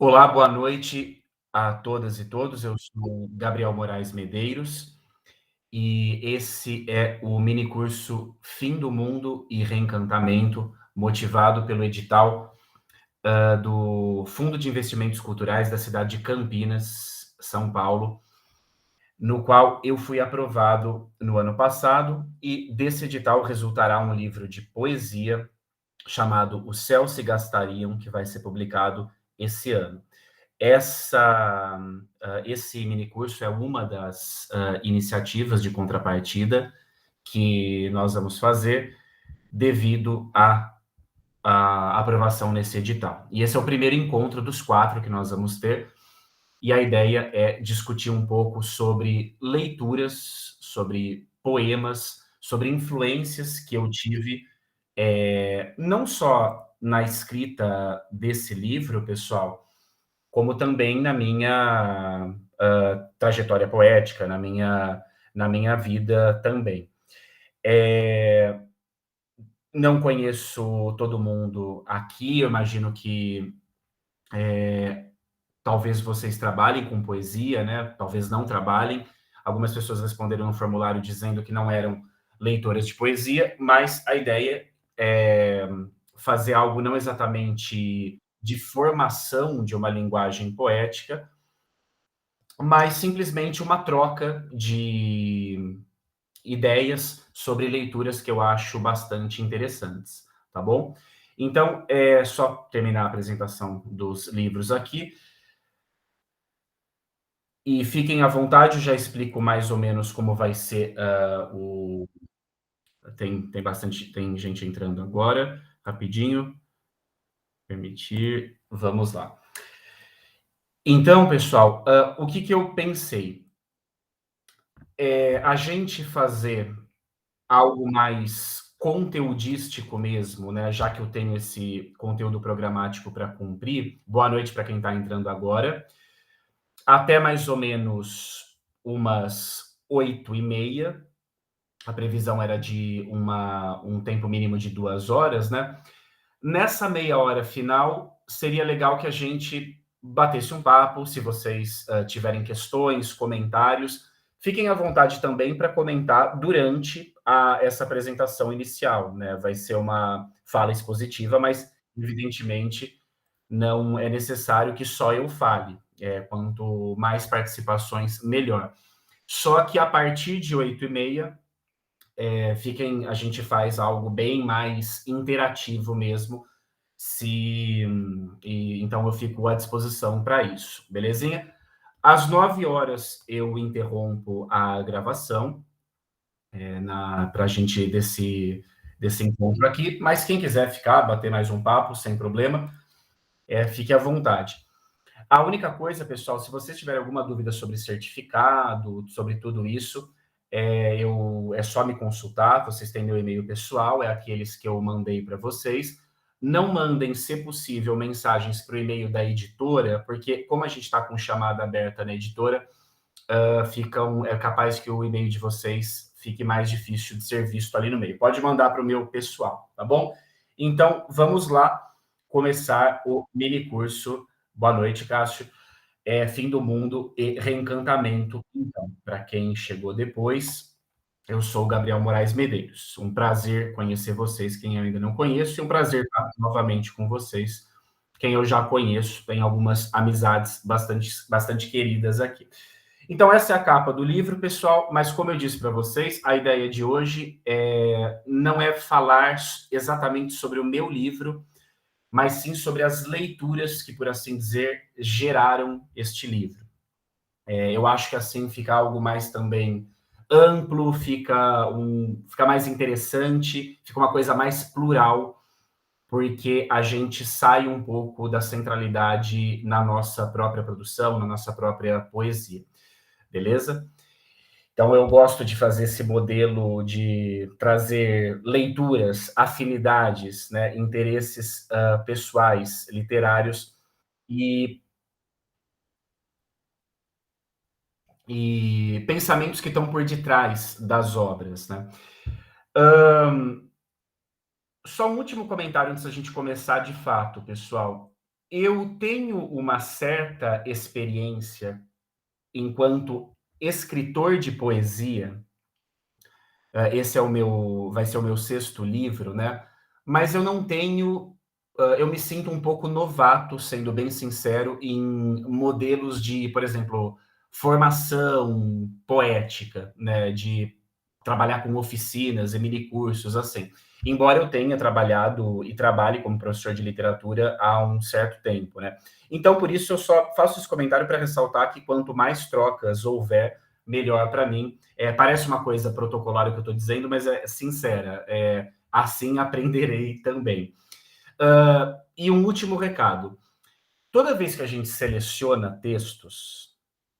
Olá, boa noite a todas e todos. Eu sou Gabriel Moraes Medeiros e esse é o mini curso Fim do Mundo e Reencantamento, motivado pelo edital do Fundo de Investimentos Culturais da cidade de Campinas, São Paulo, no qual eu fui aprovado no ano passado, e desse edital resultará um livro de poesia chamado Os Céus se Gastariam, que vai ser publicado esse ano. Esse minicurso é uma das iniciativas de contrapartida que nós vamos fazer devido à aprovação nesse edital. E esse é o primeiro encontro dos 4 que nós vamos ter, e a ideia é discutir um pouco sobre leituras, sobre poemas, sobre influências que eu tive, não só na escrita desse livro, pessoal, como também na minha trajetória poética, na minha vida também. Não conheço todo mundo aqui, eu imagino que talvez vocês trabalhem com poesia, né? Talvez não trabalhem. Algumas pessoas responderam no formulário dizendo que não eram leitoras de poesia, mas a ideia é fazer algo não exatamente de formação de uma linguagem poética, mas simplesmente uma troca de ideias sobre leituras que eu acho bastante interessantes, tá bom? Então, é só terminar a apresentação dos livros aqui. E fiquem à vontade, eu já explico mais ou menos como vai ser o. Tem gente entrando agora, rapidinho. Permitir, vamos lá. Então, pessoal, o que eu pensei? A gente fazer algo mais conteudístico mesmo, né? Já que eu tenho esse conteúdo programático para cumprir. Boa noite para quem está entrando agora. Até mais ou menos umas 8h30. A previsão era de um tempo mínimo de 2 horas, né? Nessa meia hora final, seria legal que a gente batesse um papo. Se vocês tiverem questões, comentários, fiquem à vontade também para comentar durante essa apresentação inicial, né? Vai ser uma fala expositiva, mas, evidentemente, não é necessário que só eu fale. Quanto mais participações, melhor. Só que a partir de 8h30, a gente faz algo bem mais interativo mesmo, então eu fico à disposição para isso, belezinha? Às 9 horas eu interrompo a gravação para a gente desse encontro aqui, mas quem quiser ficar, bater mais um papo, sem problema, fique à vontade. A única coisa, pessoal, se vocês tiverem alguma dúvida sobre certificado, sobre tudo isso, é só me consultar. Vocês têm meu e-mail pessoal, é aqueles que eu mandei para vocês. Não mandem, se possível, mensagens para o e-mail da editora, porque como a gente está com chamada aberta na editora, é capaz que o e-mail de vocês fique mais difícil de ser visto ali no meio. Pode mandar para o meu pessoal, tá bom? Então, vamos lá começar o mini curso. Boa noite, Cássio. Fim do Mundo e Reencantamento. Então, para quem chegou depois, eu sou o Gabriel Moraes Medeiros. Um prazer conhecer vocês, quem eu ainda não conheço, e um prazer estar novamente com vocês, quem eu já conheço. Tem algumas amizades bastante queridas aqui. Então, essa é a capa do livro, pessoal, mas como eu disse para vocês, a ideia de hoje não é falar exatamente sobre o meu livro, mas sim sobre as leituras que, por assim dizer, geraram este livro. Eu acho que assim fica algo mais também amplo, fica mais interessante, fica uma coisa mais plural, porque a gente sai um pouco da centralidade na nossa própria produção, na nossa própria poesia. Beleza? Então, eu gosto de fazer esse modelo de trazer leituras, afinidades, né, interesses pessoais, literários e pensamentos que estão por detrás das obras, né? Só um último comentário antes da gente começar de fato, pessoal. Eu tenho uma certa experiência enquanto escritor de poesia. Esse é o meu vai ser o meu sexto livro, né, mas eu não tenho eu me sinto um pouco novato, sendo bem sincero, em modelos de, por exemplo, formação poética, né, de trabalhar com oficinas e mini cursos, assim. Embora eu tenha trabalhado e trabalhe como professor de literatura há um certo tempo, né. Então, por isso, eu só faço esse comentário para ressaltar que quanto mais trocas houver, melhor para mim. Parece uma coisa protocolar o que eu estou dizendo, mas é sincera. Assim aprenderei também. E um último recado: toda vez que a gente seleciona textos,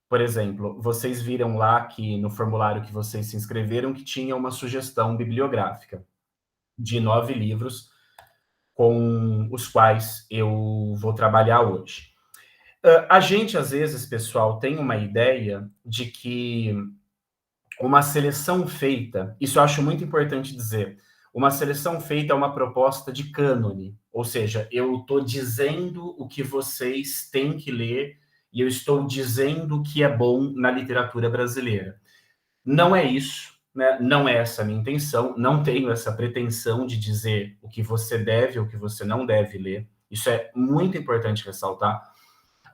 por exemplo, vocês viram lá que no formulário que vocês se inscreveram que tinha uma sugestão bibliográfica de 9 livros com os quais eu vou trabalhar hoje. A gente, às vezes, pessoal, tem uma ideia de que uma seleção feita, isso eu acho muito importante dizer, uma seleção feita é uma proposta de cânone, ou seja, eu estou dizendo o que vocês têm que ler e eu estou dizendo o que é bom na literatura brasileira. Não é isso, né? Não é essa a minha intenção, não tenho essa pretensão de dizer o que você deve ou o que você não deve ler. Isso é muito importante ressaltar.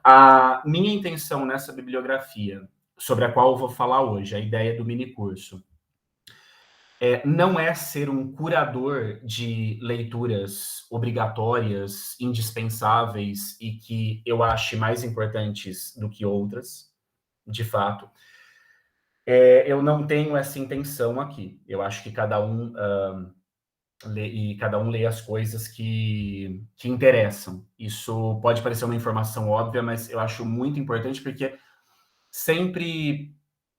A minha intenção nessa bibliografia, sobre a qual eu vou falar hoje, a ideia do mini curso, não é ser um curador de leituras obrigatórias, indispensáveis e que eu ache mais importantes do que outras, de fato. Eu não tenho essa intenção aqui. Eu acho que cada um lê as coisas que interessam. Isso pode parecer uma informação óbvia, mas eu acho muito importante porque sempre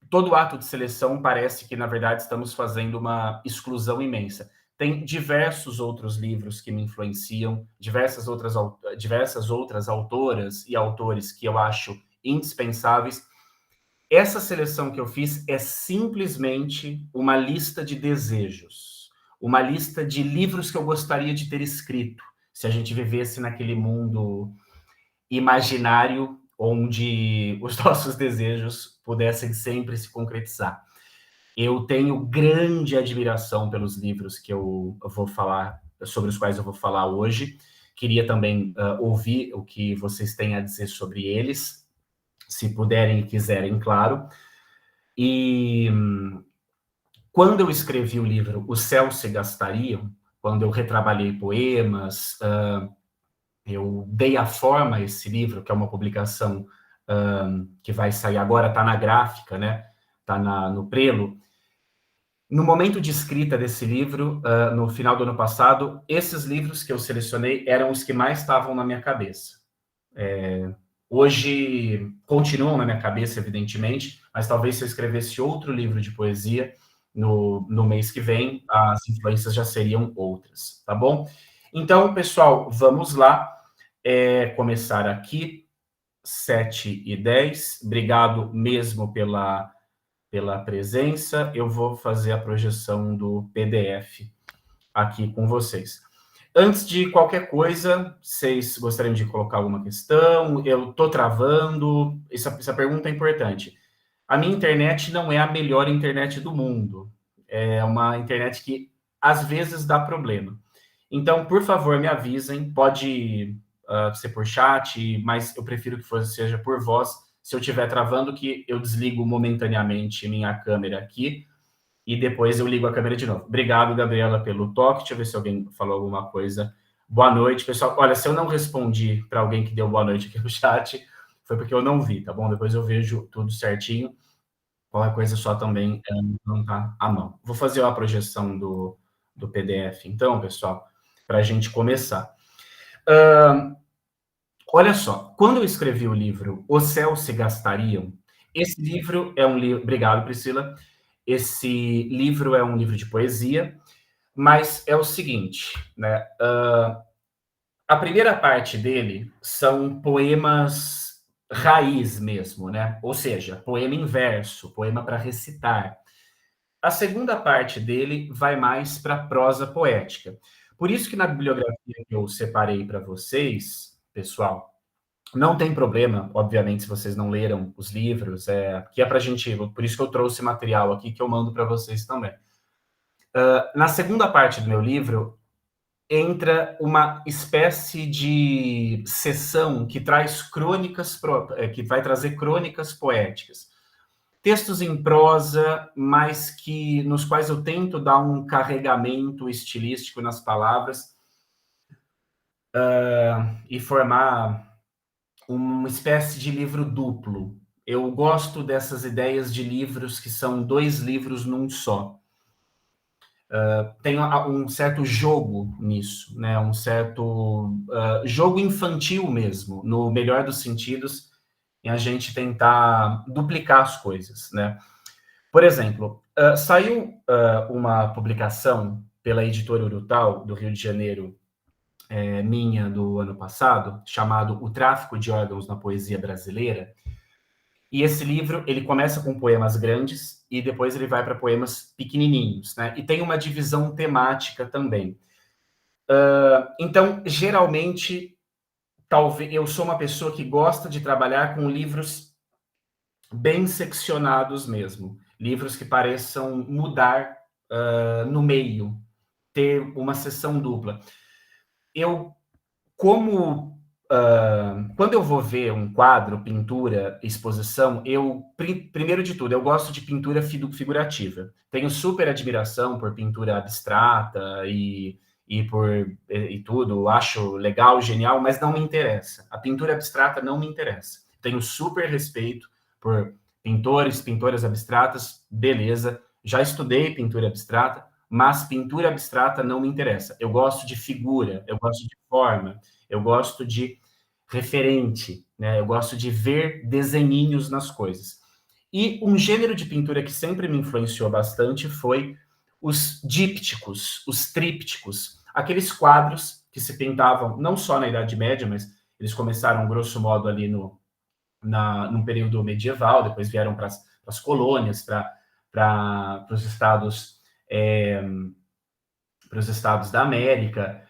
todo ato de seleção parece que, na verdade, estamos fazendo uma exclusão imensa. Tem diversos outros livros que me influenciam, diversas outras autoras e autores que eu acho indispensáveis. Essa seleção que eu fiz é simplesmente uma lista de desejos, uma lista de livros que eu gostaria de ter escrito, se a gente vivesse naquele mundo imaginário onde os nossos desejos pudessem sempre se concretizar. Eu tenho grande admiração pelos livros que eu vou falar, sobre os quais eu vou falar hoje. Queria também ouvir o que vocês têm a dizer sobre eles, se puderem e quiserem, claro. E quando eu escrevi o livro Os Céus se Gastariam, quando eu retrabalhei poemas, eu dei a forma a esse livro, que é uma publicação que vai sair agora, está na gráfica, né? Está no prelo. No momento de escrita desse livro, no final do ano passado, esses livros que eu selecionei eram os que mais estavam na minha cabeça. Hoje continuam na minha cabeça, evidentemente, mas talvez se eu escrevesse outro livro de poesia no mês que vem, as influências já seriam outras, tá bom? Então, pessoal, vamos lá. Começar aqui, 7h10. Obrigado mesmo pela presença. Eu vou fazer a projeção do PDF aqui com vocês. Antes de qualquer coisa, vocês gostariam de colocar alguma questão? Eu estou travando. Essa pergunta é importante. A minha internet não é a melhor internet do mundo. É uma internet que às vezes dá problema. Então, por favor, me avisem. Pode ser por chat, mas eu prefiro que seja por voz. Se eu estiver travando, que eu desligo momentaneamente minha câmera aqui e depois eu ligo a câmera de novo. Obrigado, Gabriela, pelo toque. Deixa eu ver se alguém falou alguma coisa. Boa noite, pessoal. Olha, se eu não respondi para alguém que deu boa noite aqui no chat, foi porque eu não vi, tá bom? Depois eu vejo tudo certinho. Qualquer coisa só também não tá à mão. Vou fazer a projeção do PDF, então, pessoal, para a gente começar. Olha só, quando eu escrevi o livro Os Céus se Gastariam, esse livro é um livro... Obrigado, Priscila. Esse livro é um livro de poesia, mas é o seguinte, né? A primeira parte dele são poemas raiz mesmo, né? Ou seja, poema em verso, poema para recitar. A segunda parte dele vai mais para prosa poética. Por isso que na bibliografia que eu separei para vocês, pessoal. Não tem problema, obviamente, se vocês não leram os livros, que é para a gente, por isso que eu trouxe material aqui que eu mando para vocês também. Na segunda parte do meu livro, entra uma espécie de sessão que traz que vai trazer crônicas poéticas. Textos em prosa, mas nos quais eu tento dar um carregamento estilístico nas palavras, e formar uma espécie de livro duplo. Eu gosto dessas ideias de livros que são 2 livros num só. Tem um certo jogo nisso, né? Um certo jogo infantil mesmo, no melhor dos sentidos, em a gente tentar duplicar as coisas, né? Por exemplo, saiu uma publicação pela editora Urutau, do Rio de Janeiro, minha, do ano passado, chamado O Tráfico de Órgãos na Poesia Brasileira. E esse livro, ele começa com poemas grandes e depois ele vai para poemas pequenininhos, né? E tem uma divisão temática também. Então, geralmente, talvez eu sou uma pessoa que gosta de trabalhar com livros bem seccionados mesmo, livros que pareçam mudar no meio, ter uma sessão dupla. Quando eu vou ver um quadro, pintura, exposição, primeiro de tudo, eu gosto de pintura figurativa. Tenho super admiração por pintura abstrata e tudo, acho legal, genial, mas não me interessa. A pintura abstrata não me interessa. Tenho super respeito por pintores, pintoras abstratas, beleza. Já estudei pintura abstrata, mas pintura abstrata não me interessa. Eu gosto de figura, eu gosto de forma, eu gosto de referente, né? Eu gosto de ver desenhinhos nas coisas. E um gênero de pintura que sempre me influenciou bastante foi os dípticos, os trípticos, aqueles quadros que se pintavam não só na Idade Média, mas eles começaram, grosso modo, ali no período medieval, depois vieram para as colônias, para os estados da América.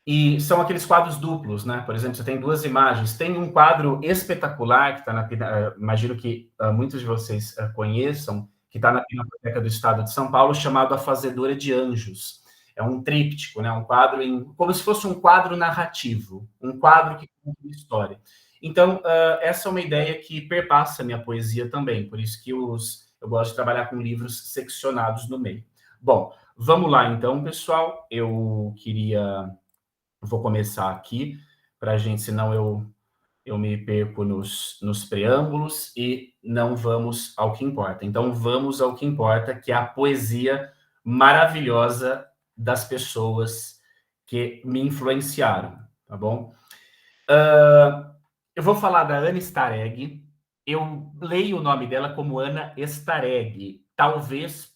E são aqueles quadros duplos, né? Por exemplo, você tem 2 imagens. Tem um quadro espetacular que está imagino que muitos de vocês conheçam, que está na Pinacoteca do Estado de São Paulo, chamado A Fazedora de Anjos. É um tríptico, né? Um quadro como se fosse um quadro narrativo, um quadro que conta uma história. Então, essa é uma ideia que perpassa a minha poesia também, por isso que eu gosto de trabalhar com livros seccionados no meio. Bom, vamos lá então, pessoal. Vou começar aqui para a gente, senão eu me perco nos preâmbulos e não vamos ao que importa. Então, vamos ao que importa, que é a poesia maravilhosa das pessoas que me influenciaram, tá bom? Eu vou falar da Ana Stareg. Eu leio o nome dela como Ana Stareg. Talvez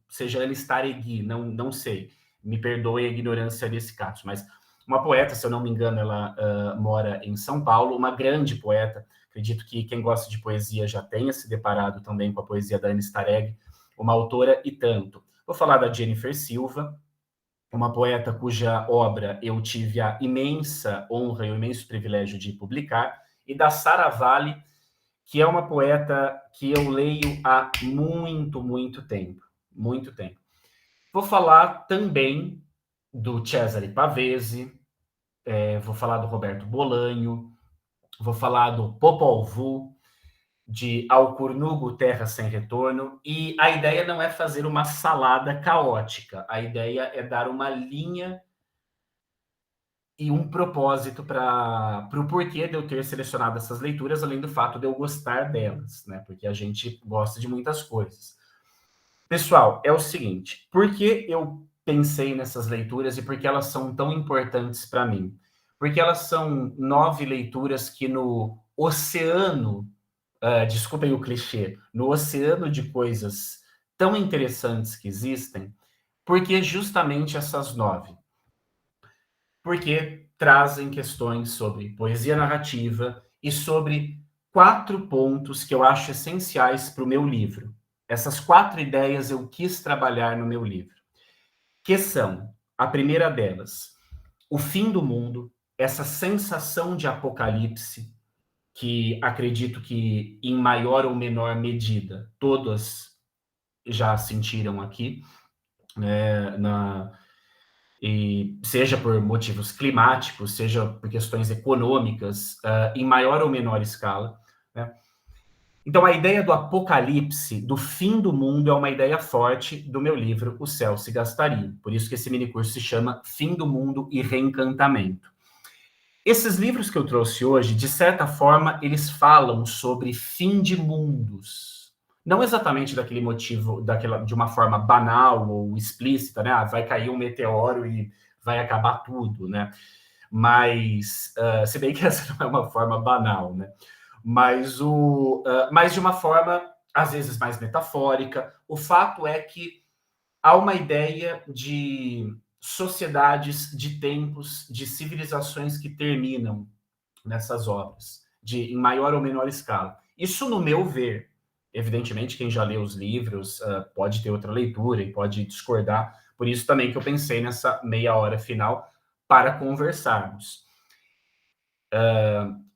seja Ana Staregui, não sei. Me perdoe a ignorância desse caso, mas uma poeta, se eu não me engano, ela mora em São Paulo, uma grande poeta. Acredito que quem gosta de poesia já tenha se deparado também com a poesia da Ana Stareg, uma autora e tanto. Vou falar da Jennifer Silva, uma poeta cuja obra eu tive a imensa honra e o imenso privilégio de publicar, e da Sara Vale, que é uma poeta que eu leio há muito, muito tempo. Muito tempo. Vou falar também do Cesare Pavese, vou falar do Roberto Bolanho, vou falar do Popol Vuh, de Alcornugo, Terra Sem Retorno, e a ideia não é fazer uma salada caótica, a ideia é dar uma linha e um propósito para o porquê de eu ter selecionado essas leituras, além do fato de eu gostar delas, né? Porque a gente gosta de muitas coisas. Pessoal, é o seguinte, por que eu pensei nessas leituras e por que elas são tão importantes para mim? Porque elas são 9 leituras que no oceano, desculpem o clichê, no oceano de coisas tão interessantes que existem, porque justamente essas 9? Porque trazem questões sobre poesia narrativa e sobre 4 pontos que eu acho essenciais para o meu livro. Essas 4 ideias eu quis trabalhar no meu livro, que são, a primeira delas, o fim do mundo, essa sensação de apocalipse, que acredito que em maior ou menor medida todas já sentiram aqui, né, e seja por motivos climáticos, seja por questões econômicas, em maior ou menor escala, né? Então, a ideia do apocalipse, do fim do mundo, é uma ideia forte do meu livro O Céu se Gastaria. Por isso que esse minicurso se chama Fim do Mundo e Reencantamento. Esses livros que eu trouxe hoje, de certa forma, eles falam sobre fim de mundos. Não exatamente daquele motivo, de uma forma banal ou explícita, né? Vai cair um meteoro e vai acabar tudo, né? Mas, se bem que essa não é uma forma banal, né? Mas de uma forma, às vezes, mais metafórica. O fato é que há uma ideia de sociedades, de tempos, de civilizações que terminam nessas obras, em maior ou menor escala. Isso, no meu ver, evidentemente, quem já leu os livros pode ter outra leitura e pode discordar, por isso também que eu pensei nessa meia hora final para conversarmos.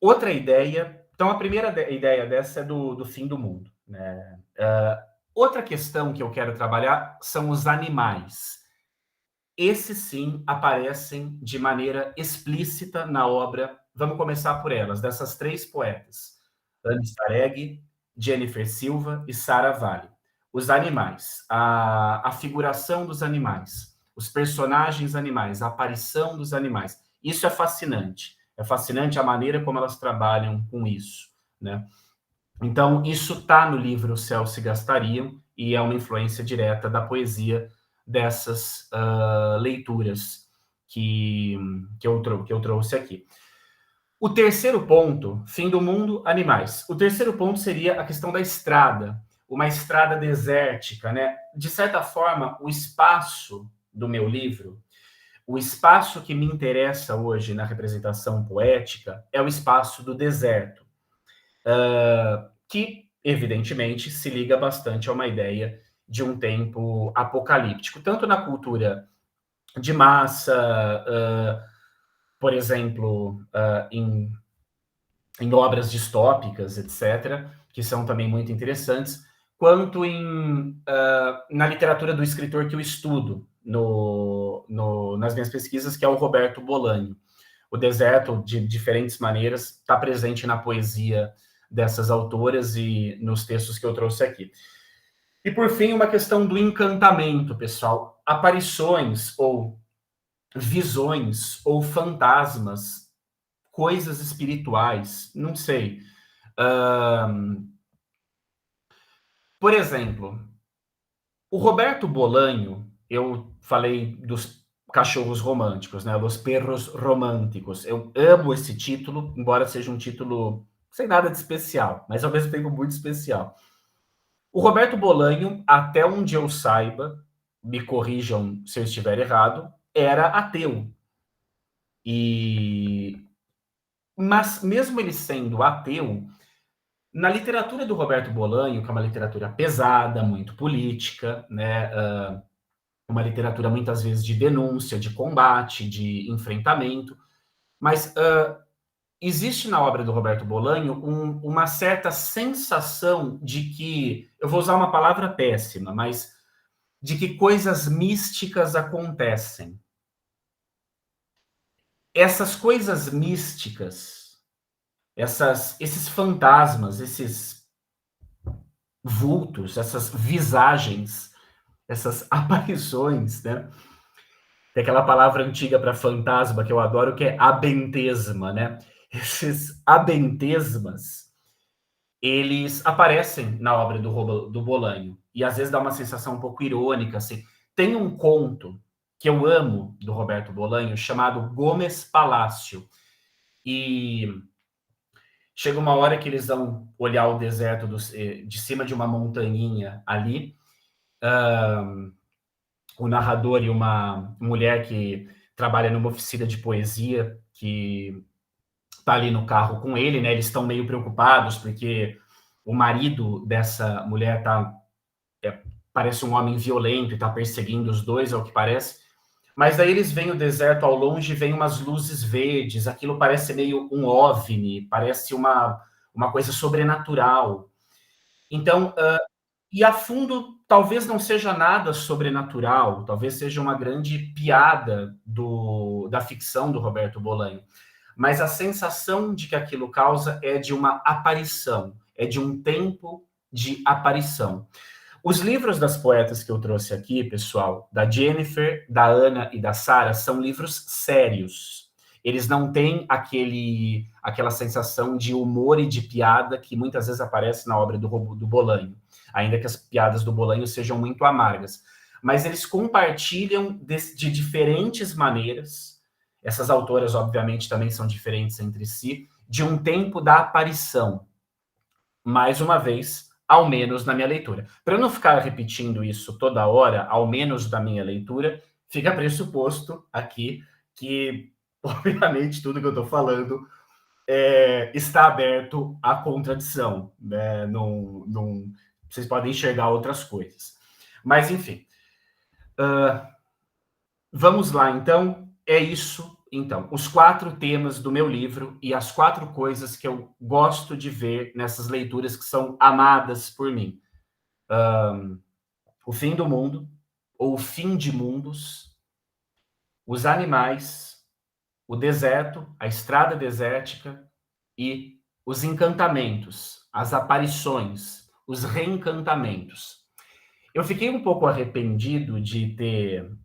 Outra ideia, então a primeira ideia dessa é do fim do mundo, né? Outra questão que eu quero trabalhar são os animais. Esses sim aparecem de maneira explícita na obra. Vamos começar por elas, dessas três poetas: Anne Sareg, Jennifer Silva e Sarah Valley. Os animais, a figuração dos animais, os personagens animais, a aparição dos animais. Isso é fascinante. É fascinante a maneira como elas trabalham com isso, né? Então, isso está no livro O Céu se Gastariam e é uma influência direta da poesia dessas leituras que eu trouxe aqui. O terceiro ponto, fim do mundo, animais. O terceiro ponto seria a questão da estrada, uma estrada desértica, né? De certa forma, o espaço do meu livro, o espaço que me interessa hoje na representação poética é o espaço do deserto, que, evidentemente, se liga bastante a uma ideia de um tempo apocalíptico, tanto na cultura de massa, por exemplo, em obras distópicas, etc., que são também muito interessantes, quanto na literatura do escritor que eu estudo nas minhas pesquisas, que é o Roberto Bolanho. O deserto, de diferentes maneiras, está presente na poesia dessas autoras e nos textos que eu trouxe aqui. E, por fim, uma questão do encantamento, pessoal. Aparições ou visões ou fantasmas, coisas espirituais, não sei. Por exemplo, o Roberto Bolanho, eu falei dos cachorros românticos, né? Los perros românticos. Eu amo esse título, embora seja um título sem nada de especial, mas ao mesmo tempo muito especial. O Roberto Bolanho, até onde eu saiba, me corrijam se eu estiver errado, era ateu. Mas mesmo ele sendo ateu, na literatura do Roberto Bolanho, que é uma literatura pesada, muito política, né? Uma literatura muitas vezes de denúncia, de combate, de enfrentamento, mas existe na obra do Roberto Bolanho uma certa sensação de que, eu vou usar uma palavra péssima, mas de que coisas místicas acontecem. Essas coisas místicas, esses fantasmas, esses vultos, essas visagens, essas aparições, né? Tem aquela palavra antiga para fantasma que eu adoro, que é abentesma, né? Esses abentesmas, eles aparecem na obra do Bolanho. E às vezes dá uma sensação um pouco irônica, assim. Tem um conto que eu amo do Roberto Bolanho, chamado Gomes Palácio. E chega uma hora que eles vão olhar o deserto de cima de uma montanhinha ali. O narrador e uma mulher que trabalha numa oficina de poesia, que está ali no carro com ele, né? Eles estão meio preocupados porque o marido dessa mulher parece um homem violento e está perseguindo os dois, ao que parece. Mas daí eles veem o deserto ao longe, vem umas luzes verdes, aquilo parece meio um OVNI, parece uma coisa sobrenatural. Então, e a fundo, talvez não seja nada sobrenatural, talvez seja uma grande piada da ficção do Roberto Bolanho, mas a sensação de que aquilo causa é de uma aparição, é de um tempo de aparição. Os livros das poetas que eu trouxe aqui, pessoal, da Jennifer, da Ana e da Sara, são livros sérios. Eles não têm aquela sensação de humor e de piada que muitas vezes aparece na obra do Bolanho, ainda que as piadas do Bolanho sejam muito amargas. Mas eles compartilham de diferentes maneiras, essas autoras, obviamente, também são diferentes entre si, de um tempo da aparição. Mais uma vez, ao menos na minha leitura. Para eu não ficar repetindo isso toda hora, ao menos da minha leitura, fica pressuposto aqui que, obviamente, tudo que eu estou falando está aberto à contradição. Né? Vocês podem enxergar outras coisas. Mas, enfim. Vamos lá, então. É isso. Então, os 4 temas do meu livro e as 4 coisas que eu gosto de ver nessas leituras que são amadas por mim. O fim do mundo, ou o fim de mundos, os animais, o deserto, a estrada desértica e os encantamentos, as aparições, os reencantamentos. Eu fiquei um pouco arrependido de ter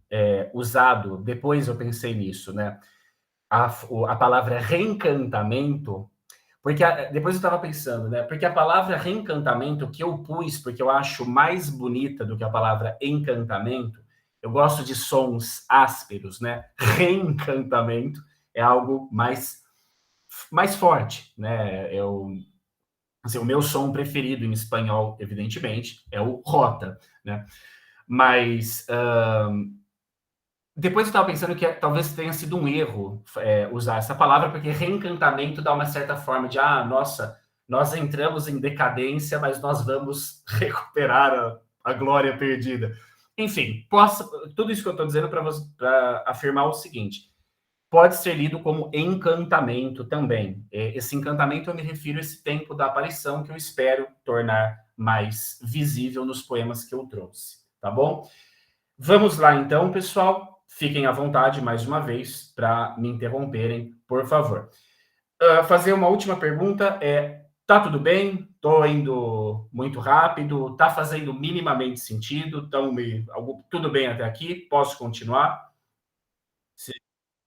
usado, depois eu pensei nisso, né? A palavra reencantamento, porque depois eu estava pensando, né? Porque a palavra reencantamento que eu pus, porque eu acho mais bonita do que a palavra encantamento, eu gosto de sons ásperos, né? Reencantamento é algo mais forte, né? Assim, o meu som preferido em espanhol, evidentemente, é o rota, né? Mas depois eu estava pensando que talvez tenha sido um erro usar essa palavra, porque reencantamento dá uma certa forma de, nossa, nós entramos em decadência, mas nós vamos recuperar a glória perdida. Enfim, tudo isso que eu estou dizendo para afirmar o seguinte, pode ser lido como encantamento também. Esse encantamento eu me refiro a esse tempo da aparição que eu espero tornar mais visível nos poemas que eu trouxe, tá bom? Vamos lá então, pessoal. Fiquem à vontade, mais uma vez, para me interromperem, por favor. Fazer uma última pergunta tá tudo bem? Estou indo muito rápido? Está fazendo minimamente sentido? Tudo bem até aqui? Posso continuar? Sim.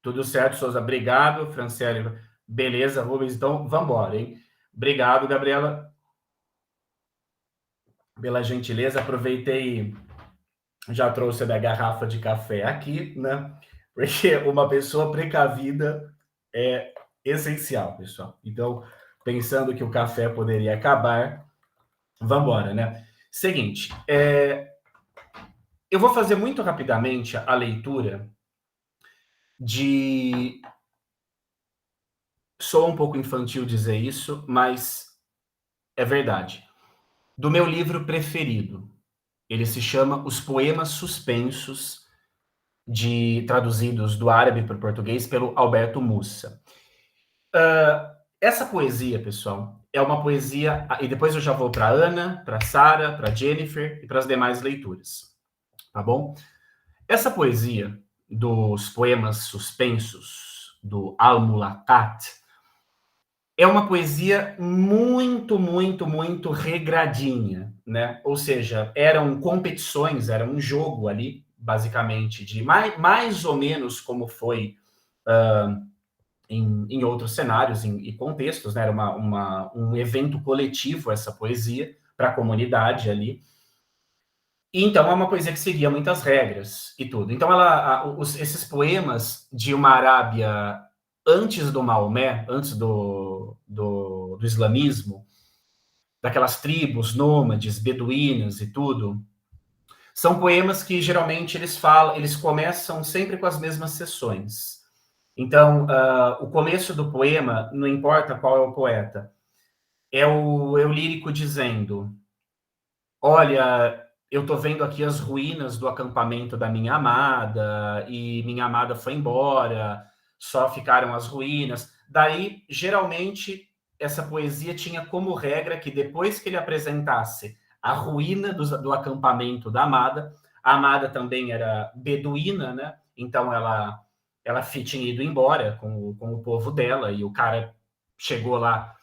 Tudo certo, Souza? Obrigado, Franciele. Beleza, Rubens. Então, vamos embora, hein? Obrigado, Gabriela, pela gentileza. Aproveitei, já trouxe a minha garrafa de café aqui, né? Porque uma pessoa precavida é essencial, pessoal. Então, pensando que o café poderia acabar, vamos embora, né? Seguinte, eu vou fazer muito rapidamente a leitura de... Sou um pouco infantil dizer isso, mas é verdade. Do meu livro preferido. Ele se chama Os Poemas Suspensos, traduzidos do árabe para o português pelo Alberto Mussa. Essa poesia, pessoal, é uma poesia... E depois eu já vou para a Ana, para a Sara, para a Jennifer e para as demais leituras. Tá bom? Essa poesia dos poemas suspensos do Al-Mulakat é uma poesia muito, muito, muito regradinha, né? Ou seja, eram competições, era um jogo ali, basicamente, de mais ou menos como foi em outros cenários e contextos, né? Era um evento coletivo essa poesia para a comunidade ali. E então é uma poesia que seguia muitas regras e tudo. Então esses poemas de uma Arábia antes do Maomé, antes do islamismo, daquelas tribos nômades, beduínas e tudo, são poemas que geralmente eles começam sempre com as mesmas seções. Então, o começo do poema, não importa qual é o poeta, é o lírico dizendo: olha, eu tô vendo aqui as ruínas do acampamento da minha amada, e minha amada foi embora, só ficaram as ruínas. Daí, geralmente, essa poesia tinha como regra que depois que ele apresentasse a ruína do acampamento da amada, a amada também era beduína, né? Então ela tinha ido embora com o povo dela, e o cara chegou lá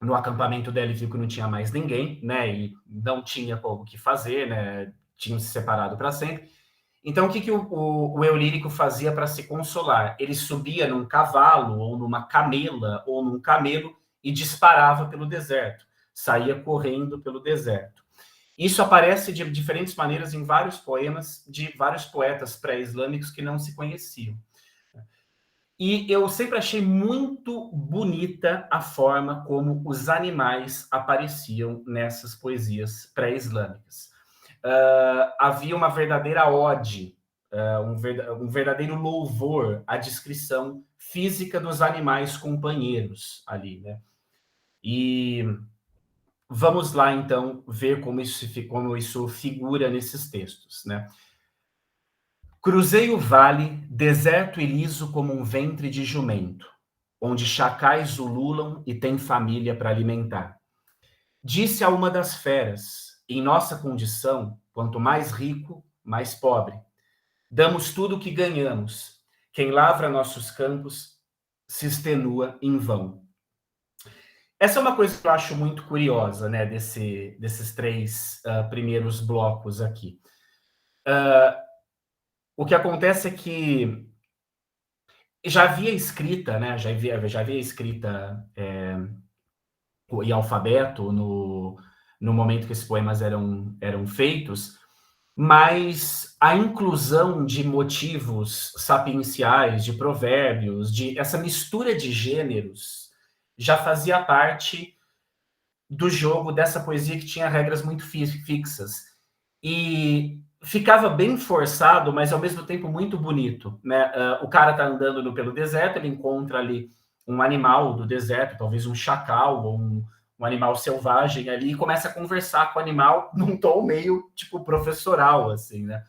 no acampamento dela e viu que não tinha mais ninguém, né? E não tinha o que fazer, né? Tinham se separado para sempre. Então, o que o eu lírico fazia para se consolar? Ele subia num cavalo, ou numa camela, ou num camelo, e disparava pelo deserto. Saía correndo pelo deserto. Isso aparece de diferentes maneiras em vários poemas de vários poetas pré-islâmicos que não se conheciam. E eu sempre achei muito bonita a forma como os animais apareciam nessas poesias pré-islâmicas. Havia uma verdadeira ode, um verdadeiro louvor à descrição física dos animais companheiros ali, né? E vamos lá, então, ver como isso figura nesses textos, né? Cruzei o vale, deserto e liso como um ventre de jumento, onde chacais ululam e tem família para alimentar. Disse a uma das feras: em nossa condição, quanto mais rico, mais pobre. Damos tudo o que ganhamos. Quem lavra nossos campos se extenua em vão. Essa é uma coisa que eu acho muito curiosa, né, desses três primeiros blocos aqui. O que acontece é que já havia escrita, né? Já havia escrita e alfabeto no momento que esses poemas eram feitos, mas a inclusão de motivos sapienciais, de provérbios, de essa mistura de gêneros, já fazia parte do jogo dessa poesia que tinha regras muito fixas. E ficava bem forçado, mas ao mesmo tempo muito bonito, né? O cara tá andando pelo deserto, ele encontra ali um animal do deserto, talvez um chacal ou um animal selvagem ali, e começa a conversar com o animal num tom meio, tipo, professoral, assim, né?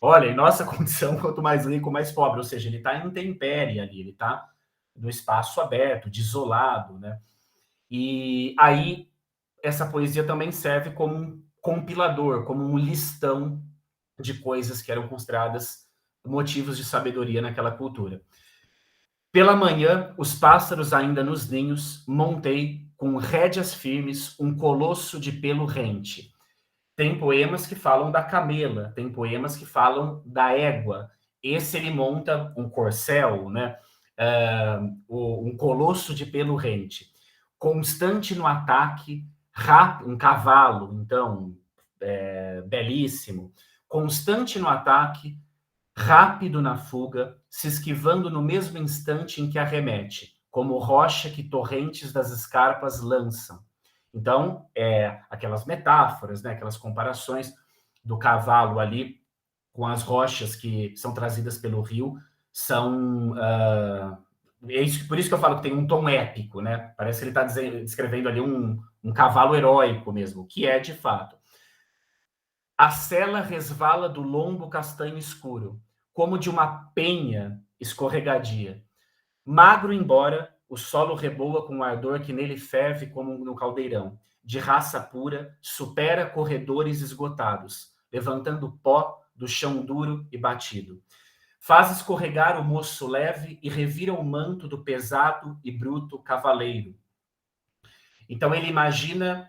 Olha, em nossa condição, quanto mais rico, mais pobre. Ou seja, ele está em intempérie ali, ele está no espaço aberto, desolado, né? E aí, essa poesia também serve como um compilador, como um listão de coisas que eram consideradas motivos de sabedoria naquela cultura. Pela manhã, os pássaros ainda nos ninhos, montei com rédeas firmes um colosso de pelo rente. Tem poemas que falam da camela, tem poemas que falam da égua. Esse ele monta um corcel, né? Um colosso de pelo rente. Constante no ataque, rápido, um cavalo, então, belíssimo. Constante no ataque, rápido na fuga, se esquivando no mesmo instante em que arremete, como rocha que torrentes das escarpas lançam. Então, aquelas metáforas, né, aquelas comparações do cavalo ali com as rochas que são trazidas pelo rio, são... por isso que eu falo que tem um tom épico, né? Parece que ele está descrevendo ali um cavalo heróico mesmo, que é de fato. A sela resvala do lombo castanho escuro, como de uma penha escorregadia. Magro embora, o solo reboa com o ardor que nele ferve como no caldeirão. De raça pura, supera corredores esgotados, levantando pó do chão duro e batido. Faz escorregar o moço leve e revira o manto do pesado e bruto cavaleiro. Então ele imagina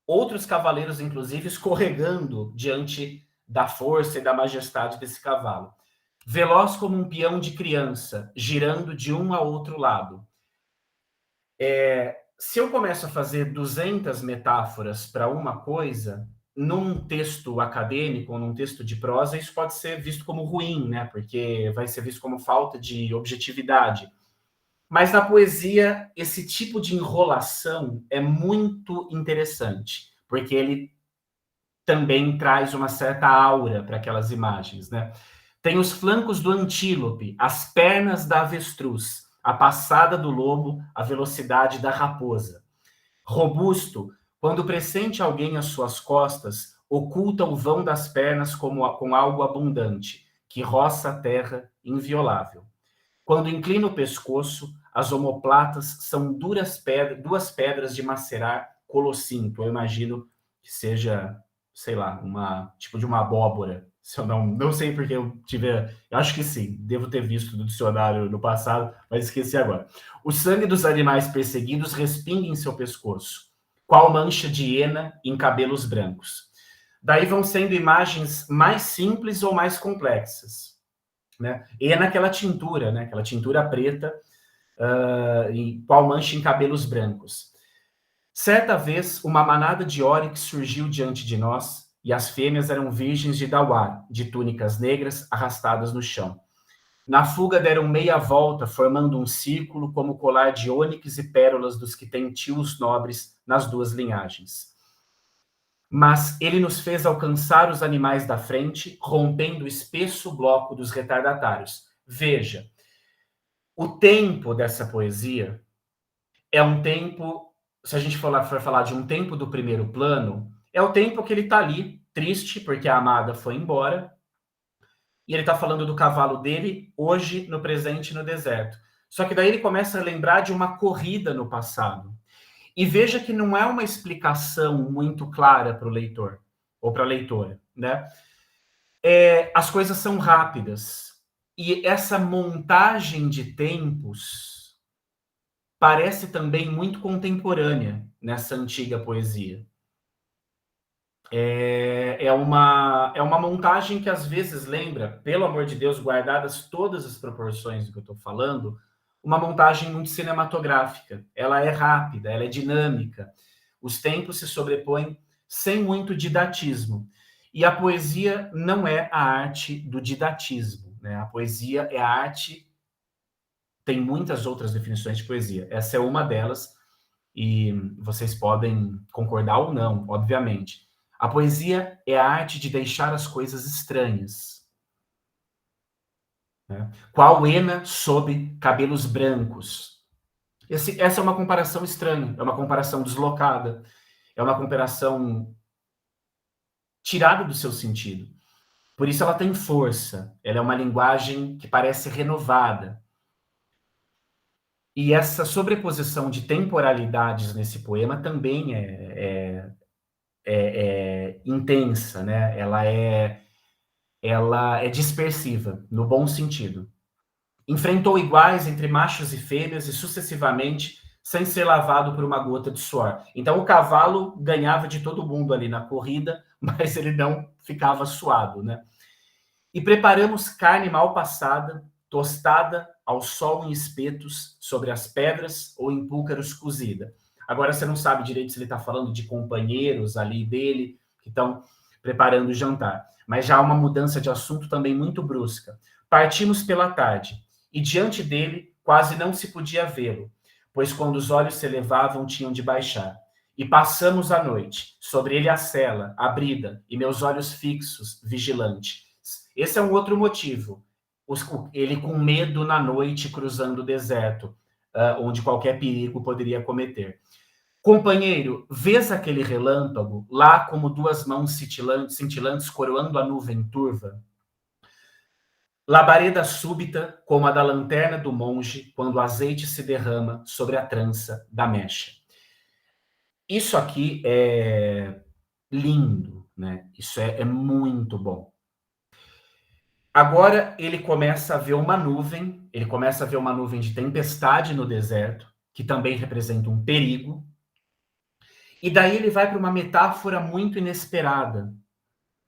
outros cavaleiros, inclusive, escorregando diante da força e da majestade desse cavalo. Veloz como um peão de criança, girando de um a outro lado. Se eu começo a fazer 200 metáforas para uma coisa, num texto acadêmico ou num texto de prosa, isso pode ser visto como ruim, né? Porque vai ser visto como falta de objetividade. Mas na poesia, esse tipo de enrolação é muito interessante, porque ele também traz uma certa aura para aquelas imagens, né? Tem os flancos do antílope, as pernas da avestruz, a passada do lobo, a velocidade da raposa. Robusto, Quando pressente alguém às suas costas, oculta o vão das pernas com algo abundante, que roça a terra inviolável. Quando inclina o pescoço, as omoplatas são duas pedras de macerar colossinto. Eu imagino que seja, sei lá, tipo de uma abóbora. Se eu não sei porque eu acho que sim, devo ter visto no dicionário no passado, mas esqueci agora. O sangue dos animais perseguidos respinga em seu pescoço, qual mancha de hiena em cabelos brancos. Daí vão sendo imagens mais simples ou mais complexas, né? E é naquela tintura, né? Aquela tintura preta, e qual mancha em cabelos brancos. Certa vez, uma manada de óryx surgiu diante de nós, e as fêmeas eram virgens de Dawar, de túnicas negras arrastadas no chão. Na fuga deram meia volta, formando um círculo como colar de ônix e pérolas dos que têm tios nobres nas duas linhagens. Mas ele nos fez alcançar os animais da frente, rompendo o espesso bloco dos retardatários. Veja, o tempo dessa poesia é um tempo, se a gente for falar de um tempo do primeiro plano, é o tempo que ele está ali, triste, porque a amada foi embora, e ele está falando do cavalo dele, hoje, no presente, no deserto. Só que daí ele começa a lembrar de uma corrida no passado. E veja que não é uma explicação muito clara para o leitor, ou para a leitora, né? As coisas são rápidas. E essa montagem de tempos parece também muito contemporânea nessa antiga poesia. É uma montagem que às vezes lembra, pelo amor de Deus, guardadas todas as proporções do que eu estou falando, uma montagem muito cinematográfica. Ela é rápida, ela é dinâmica. Os tempos se sobrepõem sem muito didatismo. E a poesia não é a arte do didatismo, né? A poesia é a arte. Tem muitas outras definições de poesia. Essa é uma delas, e vocês podem concordar ou não, obviamente. A poesia é a arte de deixar as coisas estranhas, né? Qual hiena sob cabelos brancos? Essa é uma comparação estranha, é uma comparação deslocada, é uma comparação tirada do seu sentido. Por isso ela tem força, ela é uma linguagem que parece renovada. E essa sobreposição de temporalidades nesse poema também é intensa, né? Ela é dispersiva, no bom sentido. Enfrentou iguais entre machos e fêmeas e sucessivamente, sem ser lavado por uma gota de suor. Então o cavalo ganhava de todo mundo ali na corrida, mas ele não ficava suado, né? E preparamos carne mal passada, tostada ao sol em espetos, sobre as pedras ou em púlcaros cozida. Agora você não sabe direito se ele está falando de companheiros ali dele, que estão preparando o jantar. Mas já há uma mudança de assunto também muito brusca. Partimos pela tarde, e diante dele quase não se podia vê-lo, pois quando os olhos se elevavam tinham de baixar. E passamos a noite, sobre ele a cela, abrida, e meus olhos fixos, vigilante. Esse é um outro motivo. Ele com medo na noite cruzando o deserto, onde qualquer perigo poderia cometer. Companheiro, vês aquele relâmpago, lá como duas mãos cintilantes coroando a nuvem turva? Labareda súbita, como a da lanterna do monge, quando o azeite se derrama sobre a trança da mecha. Isso aqui é lindo, né? Isso é muito bom. Agora ele começa a ver uma nuvem, ele começa a ver uma nuvem de tempestade no deserto, que também representa um perigo. E daí ele vai para uma metáfora muito inesperada,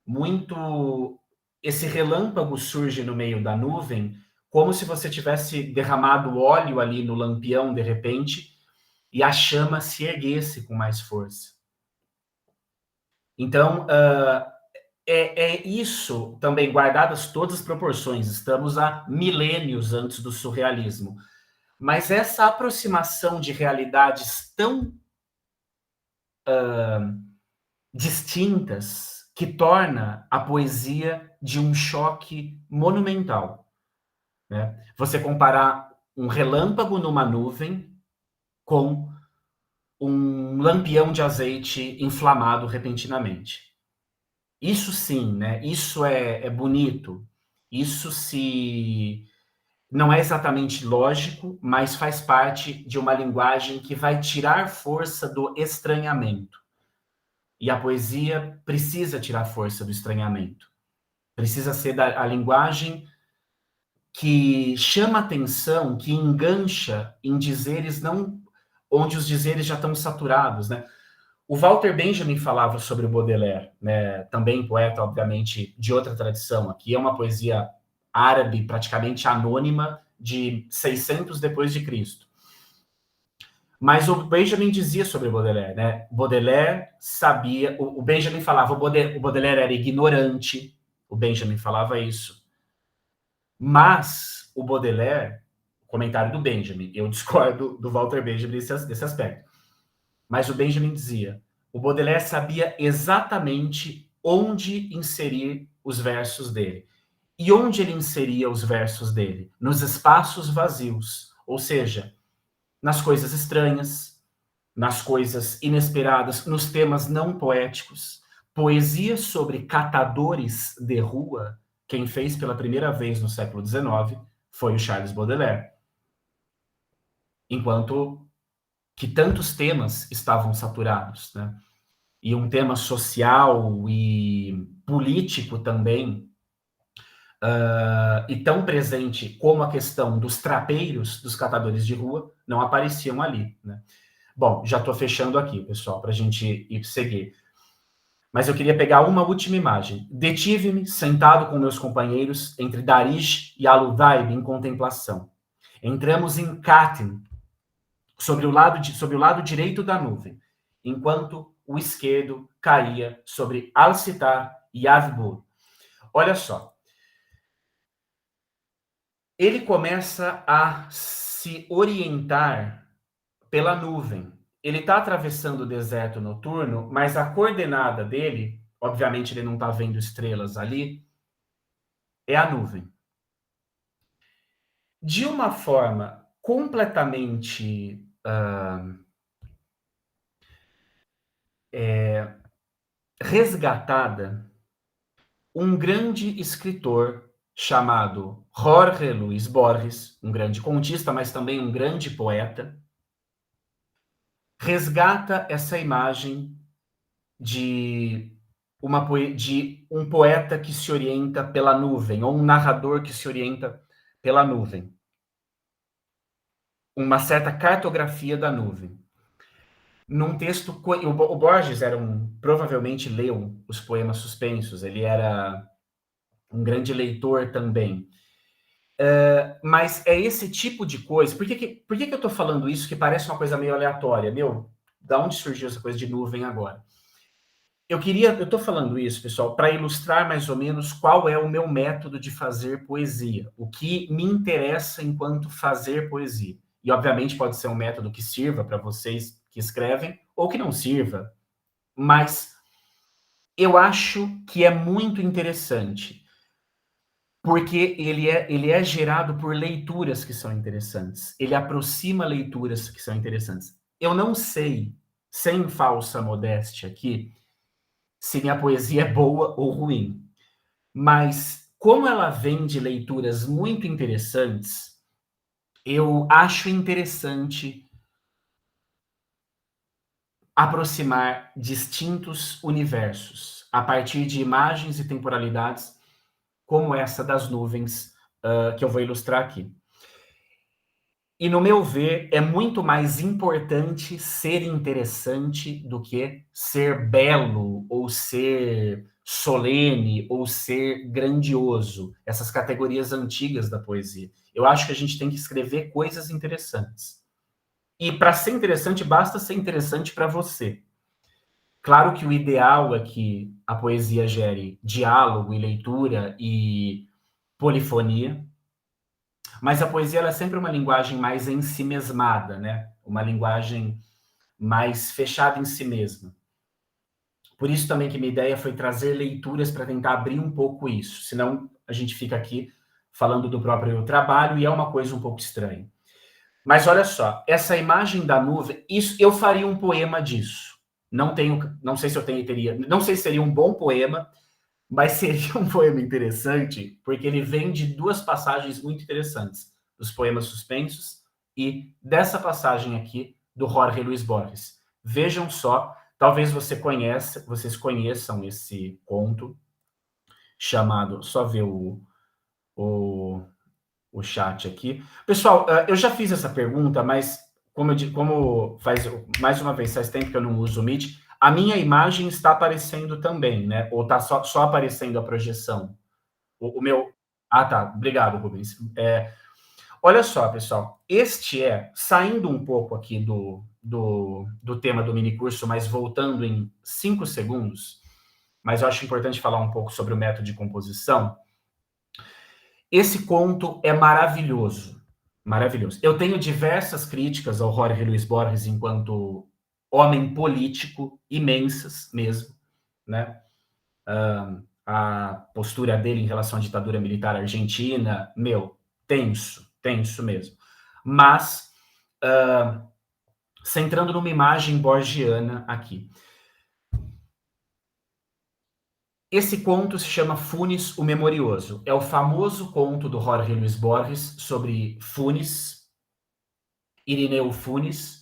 muito. Esse relâmpago surge no meio da nuvem, como se você tivesse derramado óleo ali no lampião de repente, e a chama se erguesse com mais força. Então, é isso também, guardadas todas as proporções. Estamos há milênios antes do surrealismo. Mas essa aproximação de realidades tão distintas que torna a poesia de um choque monumental, né? Você comparar um relâmpago numa nuvem com um lampião de azeite inflamado repentinamente. Isso sim, né? Isso é bonito. Isso se não é exatamente lógico, mas faz parte de uma linguagem que vai tirar força do estranhamento. E a poesia precisa tirar força do estranhamento. Precisa ser a linguagem que chama atenção, que engancha em dizeres não onde os dizeres já estão saturados, né? O Walter Benjamin falava sobre o Baudelaire, né? Também poeta, obviamente, de outra tradição. Aqui é uma poesia árabe, praticamente anônima, de 600 depois de Cristo. Mas o Benjamin dizia sobre o Baudelaire, né? Baudelaire sabia, o Benjamin falava, o Baudelaire era ignorante, o Benjamin falava isso. Mas o Baudelaire, comentário do Benjamin, eu discordo do Walter Benjamin desse aspecto. Mas o Benjamin dizia, o Baudelaire sabia exatamente onde inserir os versos dele. E onde ele inseria os versos dele? Nos espaços vazios, ou seja, nas coisas estranhas, nas coisas inesperadas, nos temas não poéticos. Poesia sobre catadores de rua, quem fez pela primeira vez no século XIX foi o Charles Baudelaire. Enquanto que tantos temas estavam saturados, né? E um tema social e político também, e tão presente como a questão dos trapeiros, dos catadores de rua, não apareciam ali, né? Bom, já estou fechando aqui, pessoal, para a gente ir seguir. Mas eu queria pegar uma última imagem. Detive-me, sentado com meus companheiros, entre Darish e Aludaib em contemplação. Entramos em Katin, sobre o lado direito da nuvem, enquanto o esquerdo caía sobre Al-Sitar e Avbur. Olha só. Ele começa a se orientar pela nuvem. Ele está atravessando o deserto noturno, mas a coordenada dele, obviamente ele não está vendo estrelas ali, é a nuvem. De uma forma completamente resgatada, um grande escritor chamado Jorge Luis Borges, um grande contista, mas também um grande poeta, resgata essa imagem de de um poeta que se orienta pela nuvem, ou um narrador que se orienta pela nuvem. Uma certa cartografia da nuvem. Num texto, o Borges provavelmente leu os poemas suspensos, ele era um grande leitor também. Mas é esse tipo de coisa. Por que eu estou falando isso que parece uma coisa meio aleatória? Da onde surgiu essa coisa de nuvem agora? Eu estou falando isso, pessoal, para ilustrar mais ou menos qual é o meu método de fazer poesia, o que me interessa enquanto fazer poesia. E, obviamente, pode ser um método que sirva para vocês que escrevem, ou que não sirva, mas eu acho que é muito interessante, porque ele é gerado por leituras que são interessantes, ele aproxima leituras que são interessantes. Eu não sei, sem falsa modéstia aqui, se minha poesia é boa ou ruim. Mas, como ela vem de leituras muito interessantes, eu acho interessante aproximar distintos universos a partir de imagens e temporalidades como essa das nuvens que eu vou ilustrar aqui. E, no meu ver, é muito mais importante ser interessante do que ser belo ou ser solene ou ser grandioso, essas categorias antigas da poesia. Eu acho que a gente tem que escrever coisas interessantes. E para ser interessante, basta ser interessante para você. Claro que o ideal é que a poesia gere diálogo e leitura e polifonia, mas a poesia ela é sempre uma linguagem mais ensimesmada, né? Uma linguagem mais fechada em si mesma. Por isso também que minha ideia foi trazer leituras para tentar abrir um pouco isso, senão a gente fica aqui falando do próprio trabalho e é uma coisa um pouco estranha. Mas olha só, essa imagem da nuvem, isso eu faria um poema disso. Não sei se eu teria, não sei se seria um bom poema, mas seria um poema interessante, porque ele vem de duas passagens muito interessantes, dos poemas suspensos e dessa passagem aqui do Jorge Luis Borges. Vejam só, talvez vocês conheçam esse conto chamado, só ver o, o chat aqui. Pessoal, eu já fiz essa pergunta, mas como faz mais uma vez faz tempo que eu não uso o Meet, a minha imagem está aparecendo também, né? Ou está só aparecendo a projeção? O meu. Ah, tá. Obrigado, Rubens. Olha só, pessoal. Este saindo um pouco aqui do tema do minicurso, mas voltando em 5 segundos, mas eu acho importante falar um pouco sobre o método de composição. Esse conto é maravilhoso, maravilhoso. Eu tenho diversas críticas ao Jorge Luis Borges enquanto homem político, imensas mesmo, né? A postura dele em relação à ditadura militar argentina, tenso, tenso mesmo. Mas, centrando numa imagem borgiana aqui. Esse conto se chama Funes, o Memorioso. É o famoso conto do Jorge Luis Borges sobre Funes, Irineu Funes,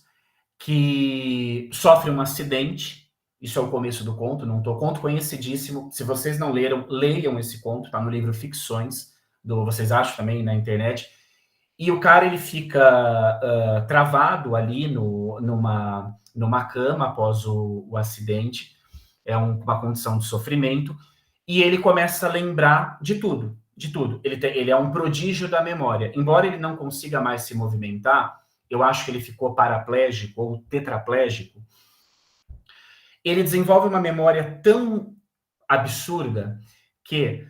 que sofre um acidente. Isso é o começo do conto, conto conhecidíssimo. Se vocês não leram, leiam esse conto, está no livro Ficções, vocês acham também na internet. E o cara ele fica travado ali numa cama após o acidente. É uma condição de sofrimento. E ele começa a lembrar de tudo, de tudo. Ele é um prodígio da memória. Embora ele não consiga mais se movimentar, eu acho que ele ficou paraplégico ou tetraplégico, ele desenvolve uma memória tão absurda que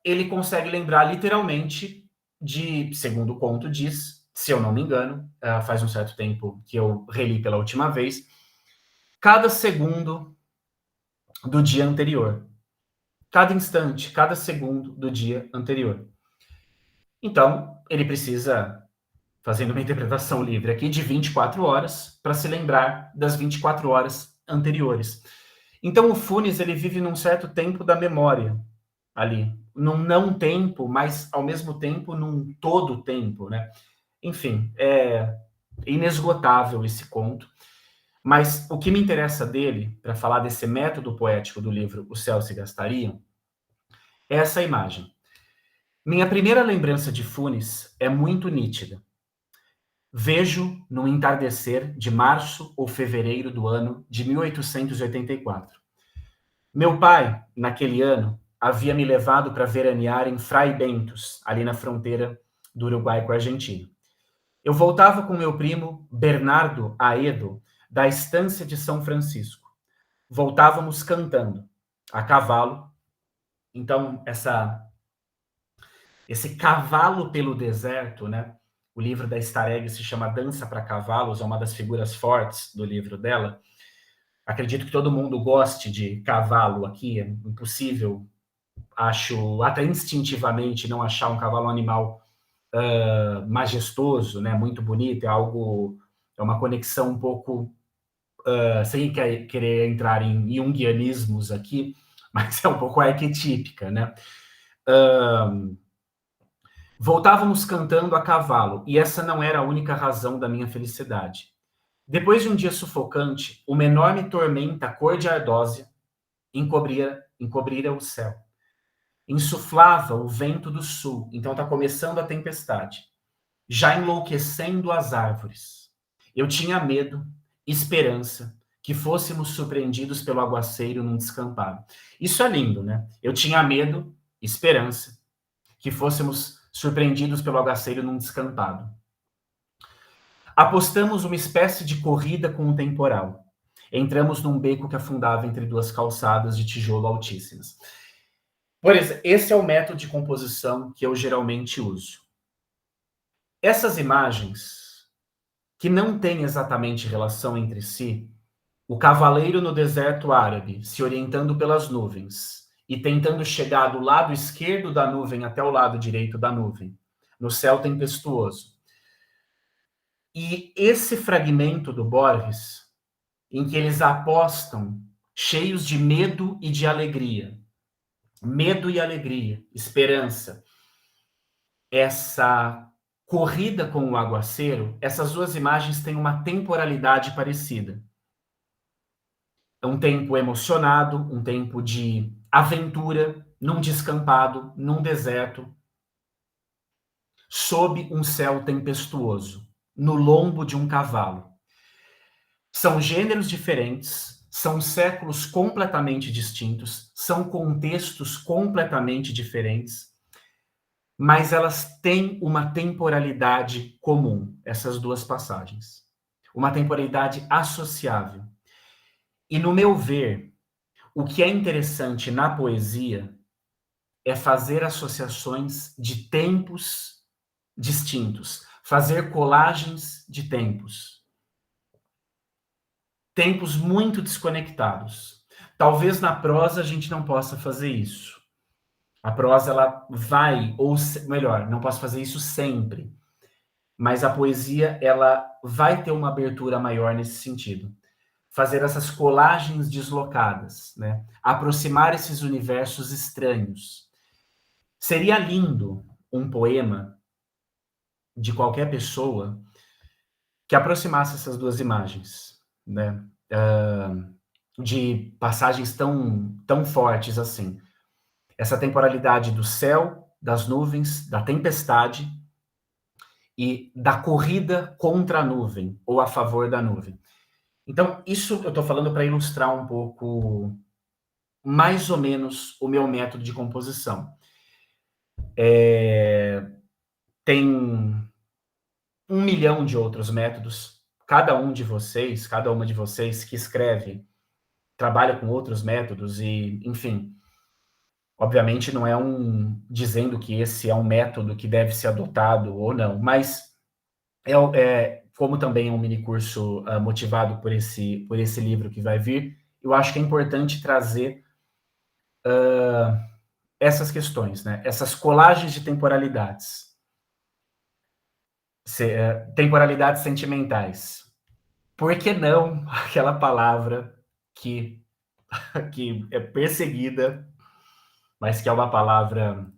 ele consegue lembrar literalmente segundo o conto diz, se eu não me engano, faz um certo tempo que eu reli pela última vez, cada segundo do dia anterior. Cada instante, cada segundo do dia anterior. Então, ele precisa, fazendo uma interpretação livre aqui, de 24 horas para se lembrar das 24 horas anteriores. Então, o Funes ele vive num certo tempo da memória ali, num não tempo, mas ao mesmo tempo num todo tempo, né? Enfim, é inesgotável esse conto. Mas o que me interessa dele, para falar desse método poético do livro Os Céus se Gastariam, é essa imagem. Minha primeira lembrança de Funes é muito nítida. Vejo no entardecer de março ou fevereiro do ano de 1884. Meu pai, naquele ano, havia me levado para veranear em Fray Bentos, ali na fronteira do Uruguai com a Argentina. Eu voltava com meu primo Bernardo Aedo da estância de São Francisco. Voltávamos cantando, a cavalo. Então, esse cavalo pelo deserto, né? O livro da Stareg se chama Dança para Cavalos, é uma das figuras fortes do livro dela. Acredito que todo mundo goste de cavalo aqui, é impossível, acho, até instintivamente, não achar um cavalo um animal majestoso, né? Muito bonito, é uma conexão um pouco, sem querer entrar em junguianismos aqui, mas é um pouco arquetípica, né? Voltávamos cantando a cavalo, e essa não era a única razão da minha felicidade. Depois de um dia sufocante, uma enorme tormenta cor de ardósia encobrira o céu. Insuflava o vento do sul, então está começando a tempestade, já enlouquecendo as árvores. Eu tinha medo, esperança, que fôssemos surpreendidos pelo aguaceiro num descampado. Isso é lindo, né? Eu tinha medo, esperança, que fôssemos surpreendidos pelo aguaceiro num descampado. Apostamos uma espécie de corrida com o temporal. Entramos num beco que afundava entre duas calçadas de tijolo altíssimas. Por exemplo, esse é o método de composição que eu geralmente uso. Essas imagens, que não têm exatamente relação entre si, o cavaleiro no deserto árabe se orientando pelas nuvens e tentando chegar do lado esquerdo da nuvem até o lado direito da nuvem, no céu tempestuoso. E esse fragmento do Borges, em que eles apostam cheios de medo e de alegria, medo e alegria, esperança, essa corrida com o aguaceiro, essas duas imagens têm uma temporalidade parecida. É um tempo emocionado, um tempo de aventura, num descampado, num deserto, sob um céu tempestuoso, no lombo de um cavalo. São gêneros diferentes, são séculos completamente distintos, são contextos completamente diferentes, mas elas têm uma temporalidade comum, essas duas passagens. Uma temporalidade associável. E, no meu ver, o que é interessante na poesia é fazer associações de tempos distintos, fazer colagens de tempos. Tempos muito desconectados. Talvez na prosa a gente não possa fazer isso. A prosa, ela vai, ou melhor, não posso fazer isso sempre. Mas a poesia, ela vai ter uma abertura maior nesse sentido. Fazer essas colagens deslocadas, né? Aproximar esses universos estranhos. Seria lindo um poema de qualquer pessoa que aproximasse essas duas imagens, né? De passagens tão fortes assim. Essa temporalidade do céu, das nuvens, da tempestade e da corrida contra a nuvem ou a favor da nuvem. Então, isso eu estou falando para ilustrar um pouco, mais ou menos, o meu método de composição. Tem 1 milhão de outros métodos. Cada um de vocês, cada uma de vocês que escreve, trabalha com outros métodos e, enfim, obviamente não é dizendo que esse é um método que deve ser adotado ou não, mas como também é um minicurso motivado por esse livro que vai vir, eu acho que é importante trazer essas questões, né? Essas colagens de temporalidades. Temporalidades sentimentais. Por que não aquela palavra que é perseguida, mas que é uma palavra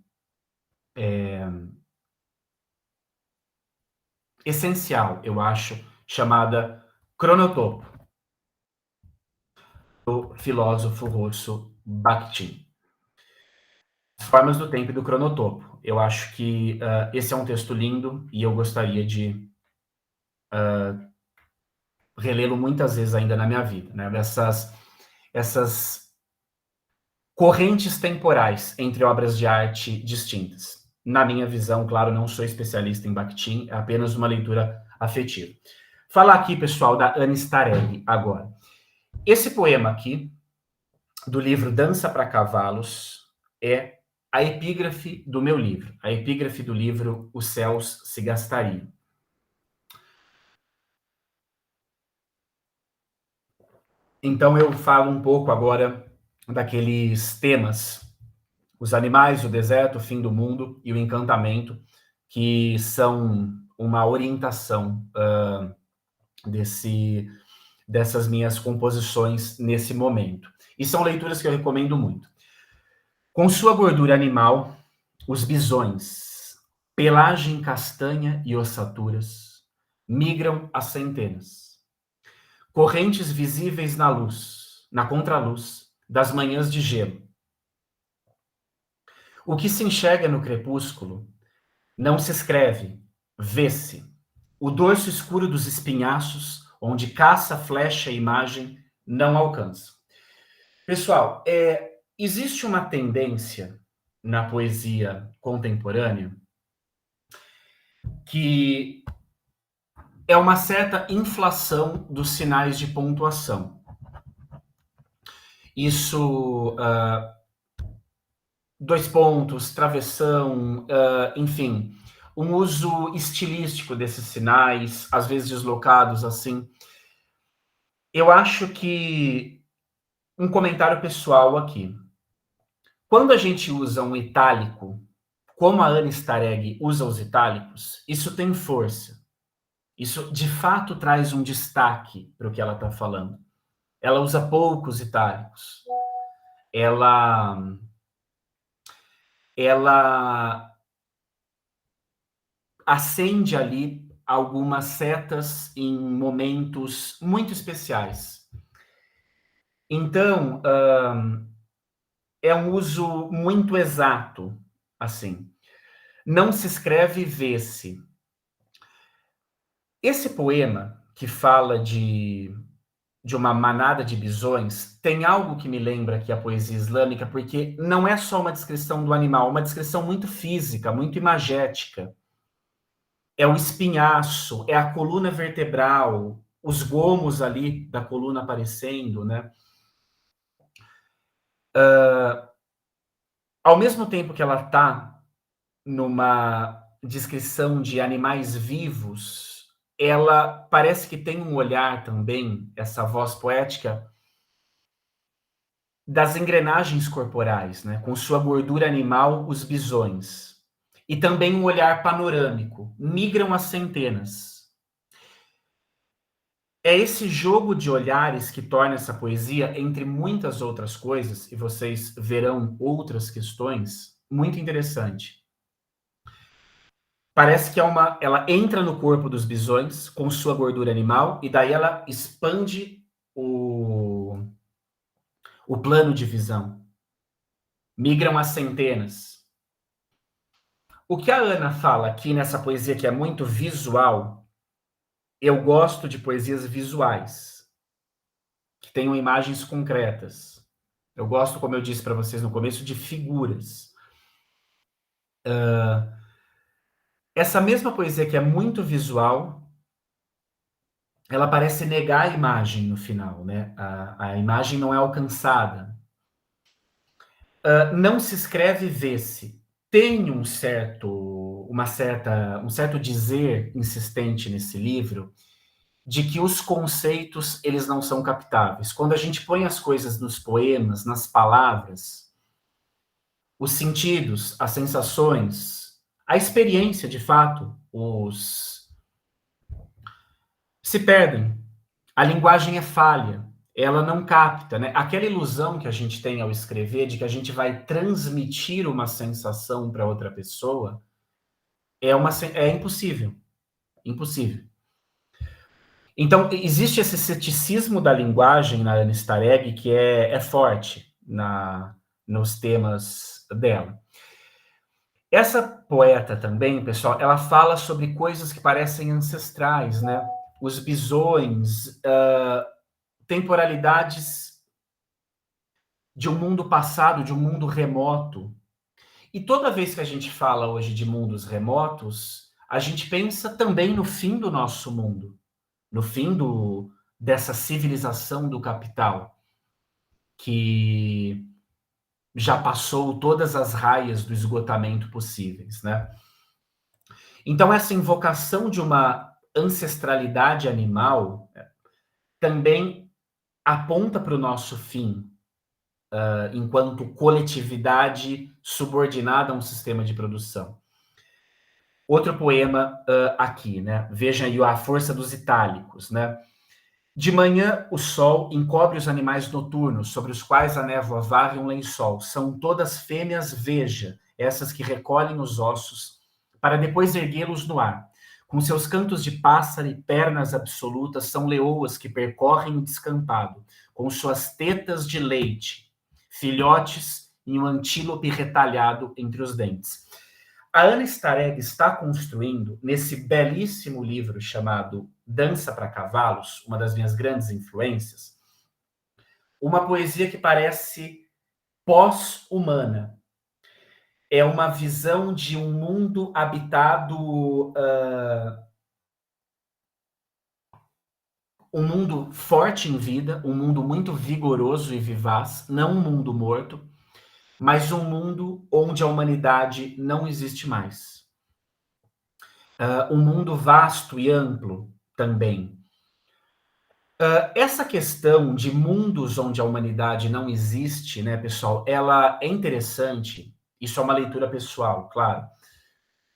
essencial, eu acho, chamada cronotopo, do filósofo russo Bakhtin. As formas do tempo e do cronotopo. Eu acho que esse é um texto lindo e eu gostaria de relê-lo muitas vezes ainda na minha vida, né? Essas correntes temporais entre obras de arte distintas. Na minha visão, claro, não sou especialista em Bakhtin, é apenas uma leitura afetiva. Falar aqui, pessoal, da Anne Starégg agora. Esse poema aqui, do livro Dança para Cavalos, é a epígrafe do meu livro, a epígrafe do livro Os Céus se Gastariam. Então eu falo um pouco agora daqueles temas, os animais, o deserto, o fim do mundo e o encantamento, que são uma orientação dessas minhas composições nesse momento. E são leituras que eu recomendo muito. Com sua gordura animal, os bisões, pelagem castanha e ossaturas, migram às centenas. Correntes visíveis na luz, na contraluz, das manhãs de gelo. O que se enxerga no crepúsculo não se escreve, vê-se. O dorso escuro dos espinhaços, onde caça, flecha e imagem, não alcança. Pessoal, existe uma tendência na poesia contemporânea que é uma certa inflação dos sinais de pontuação. Isso, dois pontos, travessão, enfim, um uso estilístico desses sinais, às vezes deslocados, assim. Eu acho que um comentário pessoal aqui. Quando a gente usa um itálico, como a Anne Starégg usa os itálicos, isso tem força. Isso, de fato, traz um destaque para o que ela está falando. Ela usa poucos itálicos. Ela acende ali algumas setas em momentos muito especiais. Então, é um uso muito exato, assim. Não se escreve vê-se. Esse poema, que fala de uma manada de bisões, tem algo que me lembra aqui a poesia islâmica, porque não é só uma descrição do animal, é uma descrição muito física, muito imagética. É o espinhaço, é a coluna vertebral, os gomos ali da coluna aparecendo, né? Ao mesmo tempo que ela está numa descrição de animais vivos, ela parece que tem um olhar também, essa voz poética, das engrenagens corporais, né? Com sua gordura animal, os bisões. E também um olhar panorâmico, migram as centenas. É esse jogo de olhares que torna essa poesia, entre muitas outras coisas, e vocês verão outras questões, muito interessante. Parece que ela entra no corpo dos bisões com sua gordura animal e daí ela expande o plano de visão. Migram as centenas. O que a Ana fala aqui nessa poesia que é muito visual, eu gosto de poesias visuais, que tenham imagens concretas. Eu gosto, como eu disse para vocês no começo, de figuras. Essa mesma poesia que é muito visual, ela parece negar a imagem no final, né? A imagem não é alcançada. Não se escreve vê-se. Tem um certo dizer insistente nesse livro de que os conceitos eles não são captáveis. Quando a gente põe as coisas nos poemas, nas palavras, os sentidos, as sensações, a experiência, de fato, se perdem. A linguagem é falha, ela não capta, né? Aquela ilusão que a gente tem ao escrever de que a gente vai transmitir uma sensação para outra pessoa é impossível, impossível. Então, existe esse ceticismo da linguagem na Anne Starregg que é forte nos temas dela. Essa poeta também, pessoal, ela fala sobre coisas que parecem ancestrais, né? Os bisões, temporalidades de um mundo passado, de um mundo remoto. E toda vez que a gente fala hoje de mundos remotos, a gente pensa também no fim do nosso mundo, no fim dessa civilização do capital, que já passou todas as raias do esgotamento possíveis, né? Então, essa invocação de uma ancestralidade animal também aponta para o nosso fim, enquanto coletividade subordinada a um sistema de produção. Outro poema aqui, né? Veja aí a força dos itálicos, né? De manhã, o sol encobre os animais noturnos, sobre os quais a névoa varre um lençol. São todas fêmeas, veja, essas que recolhem os ossos, para depois erguê-los no ar. Com seus cantos de pássaro e pernas absolutas, são leoas que percorrem o descampado, com suas tetas de leite, filhotes e um antílope retalhado entre os dentes. A Anne Starregg está construindo, nesse belíssimo livro chamado Dança para Cavalos, uma das minhas grandes influências, uma poesia que parece pós-humana. É uma visão de um mundo habitado, um mundo forte em vida, um mundo muito vigoroso e vivaz, não um mundo morto, mas um mundo onde a humanidade não existe mais. Um mundo vasto e amplo também. Essa questão de mundos onde a humanidade não existe, né, pessoal, ela é interessante. Isso é uma leitura pessoal, claro.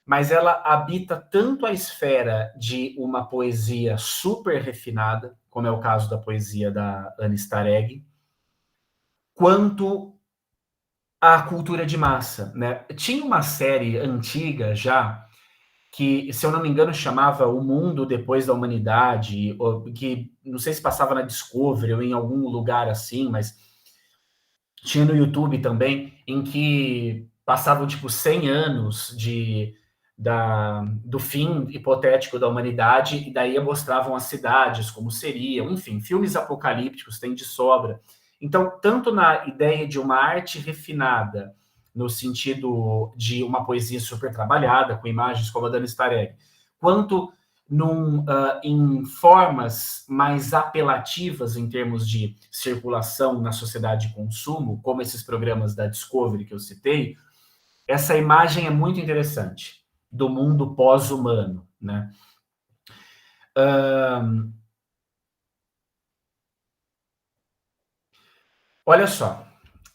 mas ela habita tanto a esfera de uma poesia super refinada, como é o caso da poesia da Anne Starregg, quanto a cultura de massa, né? Tinha uma série antiga já que, se eu não me engano, chamava O Mundo Depois da Humanidade, que não sei se passava na Discovery ou em algum lugar assim, mas tinha no YouTube também, em que passavam tipo 100 anos do fim hipotético da humanidade, e daí mostravam as cidades, como seriam, enfim, filmes apocalípticos tem de sobra. Então, tanto na ideia de uma arte refinada, no sentido de uma poesia super trabalhada, com imagens como a da Anne Starregg, quanto em formas mais apelativas em termos de circulação na sociedade de consumo, como esses programas da Discovery que eu citei, essa imagem é muito interessante do mundo pós-humano, né? Olha só,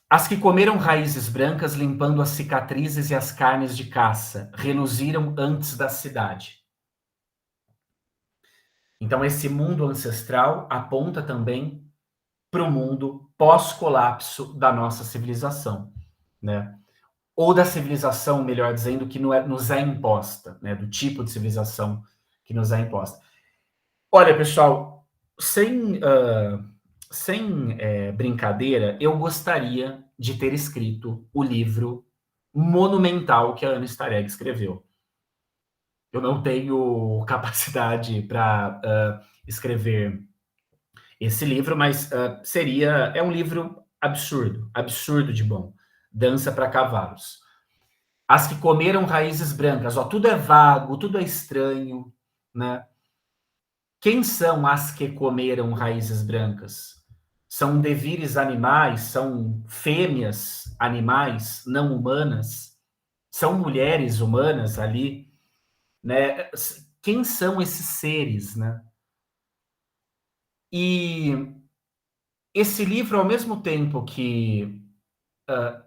as que comeram raízes brancas limpando as cicatrizes e as carnes de caça, reluziram antes da cidade. Então, esse mundo ancestral aponta também para o mundo pós-colapso da nossa civilização, né? Ou da civilização, melhor dizendo, que nos é imposta, né? Do tipo de civilização que nos é imposta. Olha, pessoal, sem brincadeira, eu gostaria de ter escrito o livro monumental que a Anne Starregg escreveu. Eu não tenho capacidade para escrever esse livro, mas é um livro absurdo, absurdo de bom. Dança para Cavalos. As que comeram raízes brancas, ó, tudo é vago, tudo é estranho, né? Quem são as que comeram raízes brancas? São devires animais, são fêmeas animais não humanas, são mulheres humanas ali, né? Quem são esses seres, né? E esse livro, ao mesmo tempo que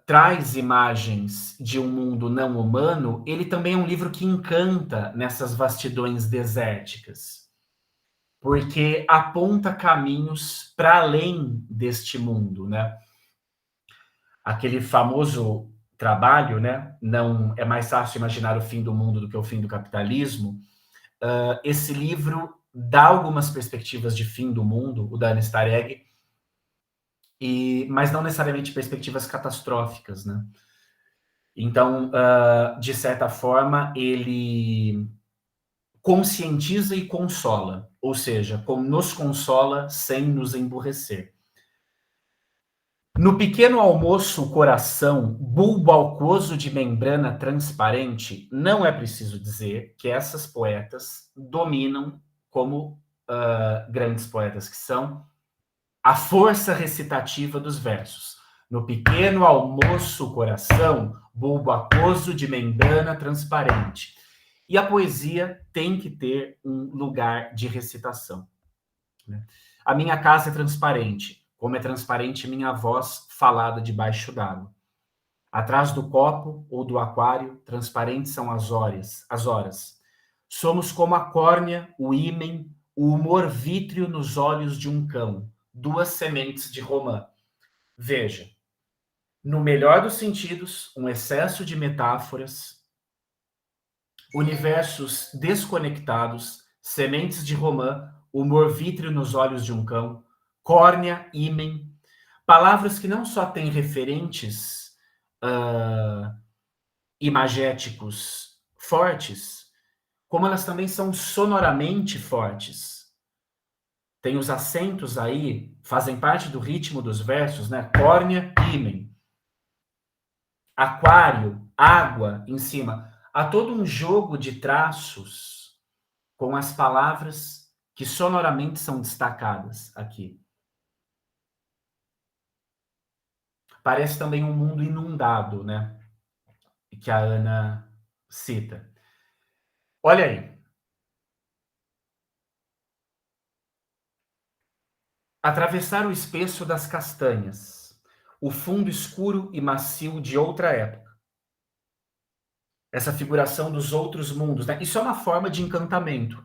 traz imagens de um mundo não humano, ele também é um livro que encanta nessas vastidões desérticas, porque aponta caminhos para além deste mundo, né? Aquele famoso trabalho, né? Não é mais fácil imaginar o fim do mundo do que o fim do capitalismo. Esse livro dá algumas perspectivas de fim do mundo, o da Anne Starregg, mas não necessariamente perspectivas catastróficas, né? Então, de certa forma, ele conscientiza e consola, ou seja, nos consola sem nos emburrecer. No pequeno almoço coração, bulbo aquoso de membrana transparente, não é preciso dizer que essas poetas dominam, como grandes poetas que são, a força recitativa dos versos. No pequeno almoço coração, bulbo aquoso de membrana transparente. E a poesia tem que ter um lugar de recitação, né? A minha casa é transparente, como é transparente minha voz falada debaixo d'água. Atrás do copo ou do aquário, transparentes são as horas, as horas. Somos como a córnea, o ímen, o humor vítreo nos olhos de um cão, duas sementes de romã. Veja, no melhor dos sentidos, um excesso de metáforas, universos desconectados, sementes de romã, humor vítreo nos olhos de um cão, córnea, ímen, palavras que não só têm referentes imagéticos fortes, como elas também são sonoramente fortes. Tem os acentos aí, fazem parte do ritmo dos versos, né? Córnea, ímen. Aquário, água em cima. Há todo um jogo de traços com as palavras que sonoramente são destacadas aqui. Parece também um mundo inundado, né? Que a Ana cita. Olha aí. Atravessar o espesso das castanhas, o fundo escuro e macio de outra época. essa figuração dos outros mundos, né? Isso é uma forma de encantamento.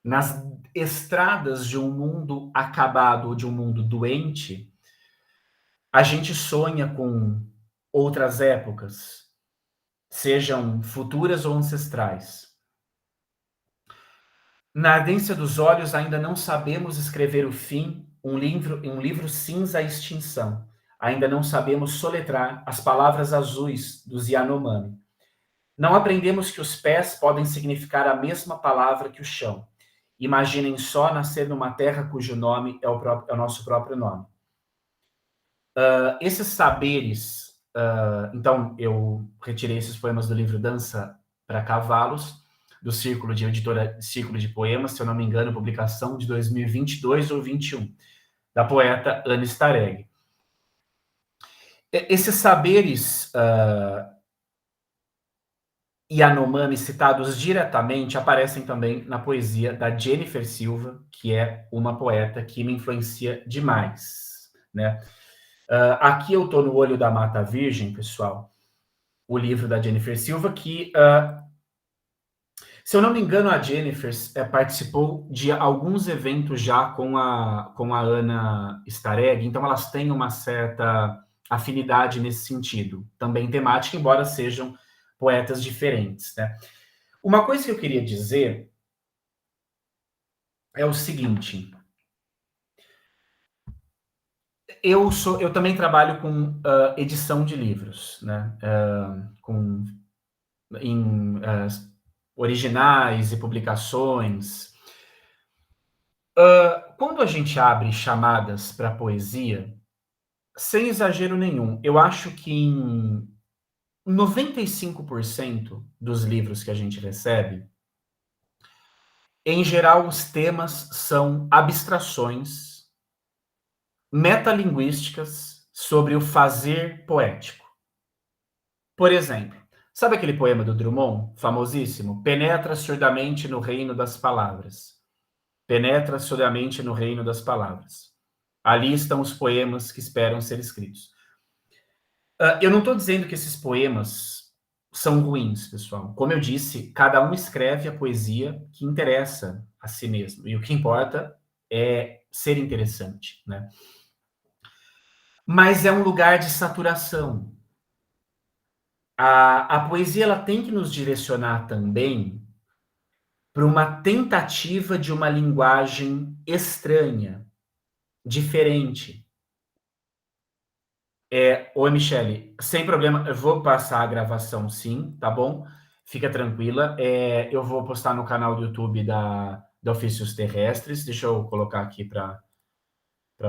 Nas estradas de um mundo acabado ou de um mundo doente, a gente sonha com outras épocas, sejam futuras ou ancestrais. Na ardência dos olhos ainda não sabemos escrever o fim, um livro cinza à extinção. Ainda não sabemos soletrar as palavras azuis dos Yanomami. Não aprendemos que os pés podem significar a mesma palavra que o chão. Imaginem só nascer numa terra cujo nome é o nosso próprio nome. Esses saberes... então, eu retirei esses poemas do livro Dança para Cavalos, do Círculo de Editora Círculo de Poemas, se eu não me engano, publicação de 2022 ou 21, da poeta Anne Stareg. Esses saberes Yanomami citados diretamente aparecem também na poesia da Jennifer Silva, que é uma poeta que me influencia demais, né? Aqui eu estou no Olho da Mata Virgem, pessoal, o livro da Jennifer Silva, que, se eu não me engano, a Jennifer participou de alguns eventos já com a Anna Stareg, então elas têm uma certa afinidade nesse sentido, também temática, embora sejam poetas diferentes, né? Uma coisa que eu queria dizer é o seguinte: eu também trabalho com edição de livros, né? Em originais e publicações. Quando a gente abre chamadas para poesia, sem exagero nenhum, eu acho que em 95% dos livros que a gente recebe, em geral, os temas são abstrações metalinguísticas sobre o fazer poético. Por exemplo, sabe aquele poema do Drummond, famosíssimo? Penetra surdamente no reino das palavras. Penetra surdamente no reino das palavras. Ali estão os poemas que esperam ser escritos. Eu não estou dizendo que esses poemas são ruins, pessoal. Como eu disse, cada um escreve a poesia que interessa a si mesmo. E o que importa é ser interessante, né? Mas é um lugar de saturação. A poesia ela tem que nos direcionar também para uma tentativa de uma linguagem estranha, diferente. Oi, Michele, sem problema, eu vou passar a gravação sim, tá bom? Fica tranquila. Eu vou postar no canal do YouTube da Ofícios Terrestres. Deixa eu colocar aqui para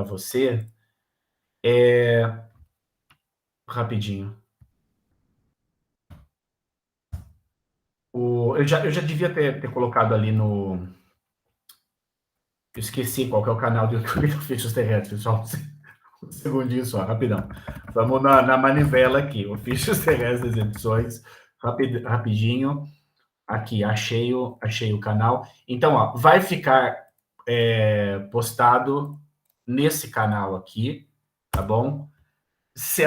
você. Rapidinho. Eu já devia ter colocado ali no... Eu esqueci qual que é o canal do YouTube do Ofícios Terrestres, só um segundinho só, rapidão. Vamos na manivela aqui, Ofícios Terrestres Edições, rapidinho. Aqui, achei o canal. Então, ó, vai ficar postado nesse canal aqui, tá bom? Se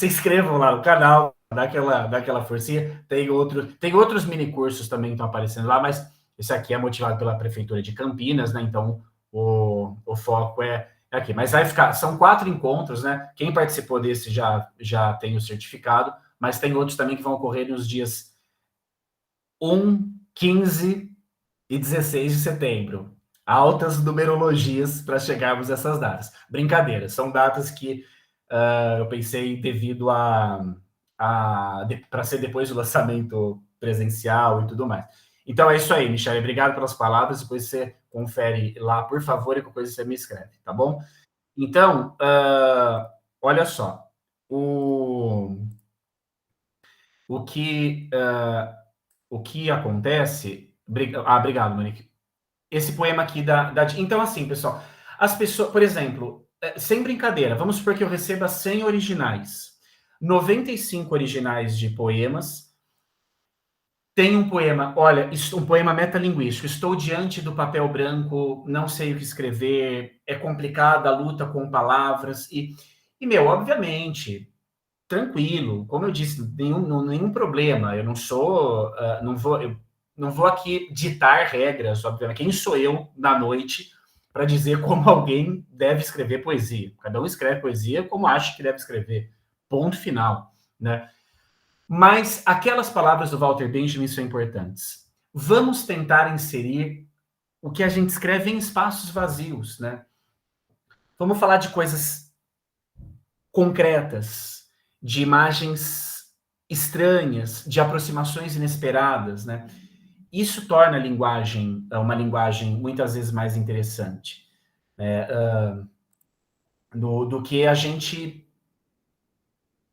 inscrevam lá no canal, dá aquela forcinha. Tem outros mini cursos também que estão aparecendo lá, mas esse aqui é motivado pela Prefeitura de Campinas, né? Então, o foco é aqui. Mas vai ficar, são 4 encontros, né? Quem participou desse já tem o certificado, mas tem outros também que vão ocorrer nos dias 1, 15 e 16 de setembro. Altas numerologias para chegarmos a essas datas. Brincadeira, são datas que eu pensei devido para ser depois do lançamento presencial e tudo mais. Então é isso aí, Michele. Obrigado pelas palavras. Depois você confere lá, por favor, e qualquer coisa você me escreve, tá bom? Então, olha só. O que acontece... obrigado, Monique. Esse poema aqui Então, assim, pessoal, as pessoas... Por exemplo, sem brincadeira, vamos supor que eu receba 100 originais. 95 originais de poemas. Tem um poema, olha, um poema metalinguístico. Estou diante do papel branco, não sei o que escrever, é complicada a luta com palavras. Meu, obviamente, tranquilo, como eu disse, nenhum problema. Eu não sou, eu não vou aqui ditar regras, obviamente. Quem sou eu na noite para dizer como alguém deve escrever poesia? Cada um escreve poesia como acha que deve escrever. Ponto final, né? Mas aquelas palavras do Walter Benjamin são importantes. Vamos tentar inserir o que a gente escreve em espaços vazios, né? Vamos falar de coisas concretas, de imagens estranhas, de aproximações inesperadas, né? Isso torna a linguagem uma linguagem muitas vezes mais interessante, né? Do que a gente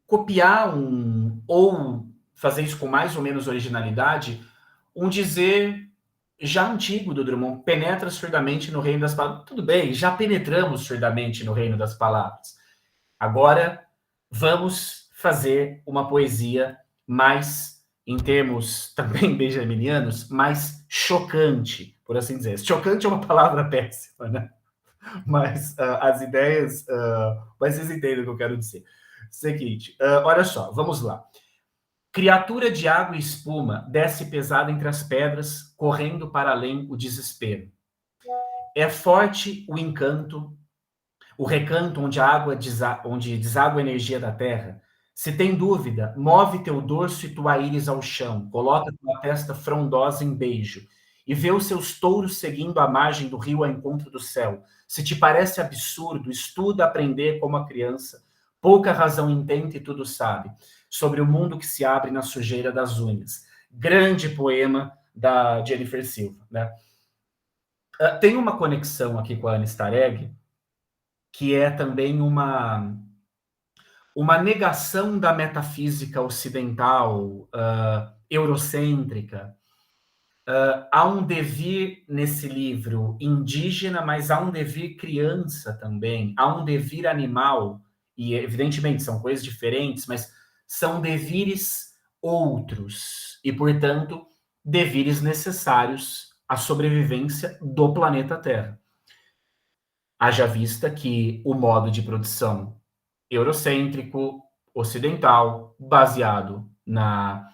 copiar ou fazer isso com mais ou menos originalidade, um dizer já antigo do Drummond, penetra surdamente no reino das palavras. Tudo bem, já penetramos surdamente no reino das palavras. Agora, vamos fazer uma poesia mais, em termos também benjaminianos, mais chocante, por assim dizer. Chocante é uma palavra péssima, né? Mas as ideias... mas vocês entendem o que eu quero dizer. Seguinte, olha só, vamos lá. Criatura de água e espuma, desce pesada entre as pedras, correndo para além o desespero. É forte o encanto, o recanto onde a água onde deságua a energia da terra. Se tem dúvida, move teu dorso e tua íris ao chão, coloca tua testa frondosa em beijo, e vê os seus touros seguindo a margem do rio ao encontro do céu. Se te parece absurdo, estuda aprender como a criança, pouca razão intenta e tudo sabe, sobre o mundo que se abre na sujeira das unhas. Grande poema da Jennifer Silva, né? Tem uma conexão aqui com a Anne Stareg, que é também uma negação da metafísica ocidental, eurocêntrica. Há um devir nesse livro indígena, mas há um devir criança também, há um devir animal, e evidentemente são coisas diferentes, mas são devires outros, e portanto, devires necessários à sobrevivência do planeta Terra. Haja vista que o modo de produção eurocêntrico, ocidental, baseado na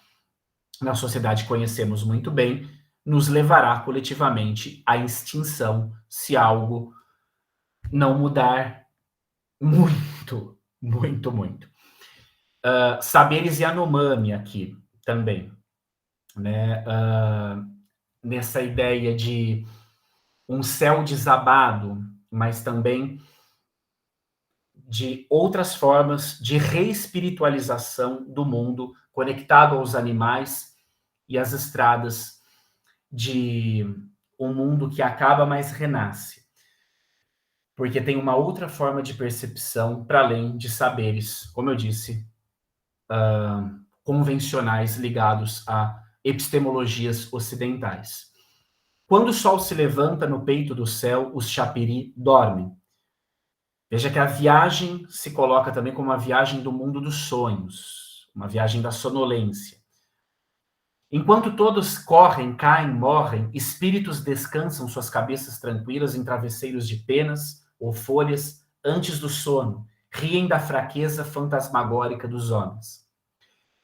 sociedade que conhecemos muito bem, nos levará coletivamente à extinção se algo não mudar muito, muito, muito. Saberes Yanomami aqui também, né? Nessa ideia de um céu desabado, mas também de outras formas de reespiritualização do mundo conectado aos animais e às estradas de um mundo que acaba, mas renasce. Porque tem uma outra forma de percepção para além de saberes, como eu disse, convencionais ligados a epistemologias ocidentais. Quando o sol se levanta no peito do céu, os chapiri dormem. Veja que a viagem se coloca também como uma viagem do mundo dos sonhos, uma viagem da sonolência. Enquanto todos correm, caem, morrem, espíritos descansam suas cabeças tranquilas em travesseiros de penas ou folhas antes do sono, riem da fraqueza fantasmagórica dos homens.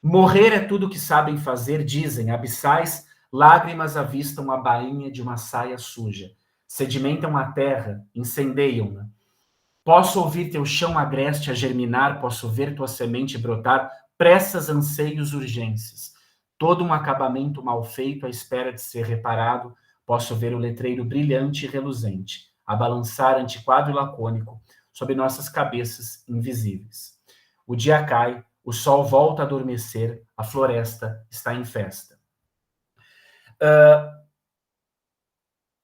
Morrer é tudo o que sabem fazer, dizem, abissais, lágrimas avistam a bainha de uma saia suja, sedimentam a terra, incendeiam-na. Posso ouvir teu chão agreste a germinar, posso ver tua semente brotar, pressas, anseios, urgências. Todo um acabamento mal feito à espera de ser reparado, posso ver o letreiro brilhante e reluzente, a balançar antiquado e lacônico, sob nossas cabeças invisíveis. O dia cai, o sol volta a adormecer, a floresta está em festa.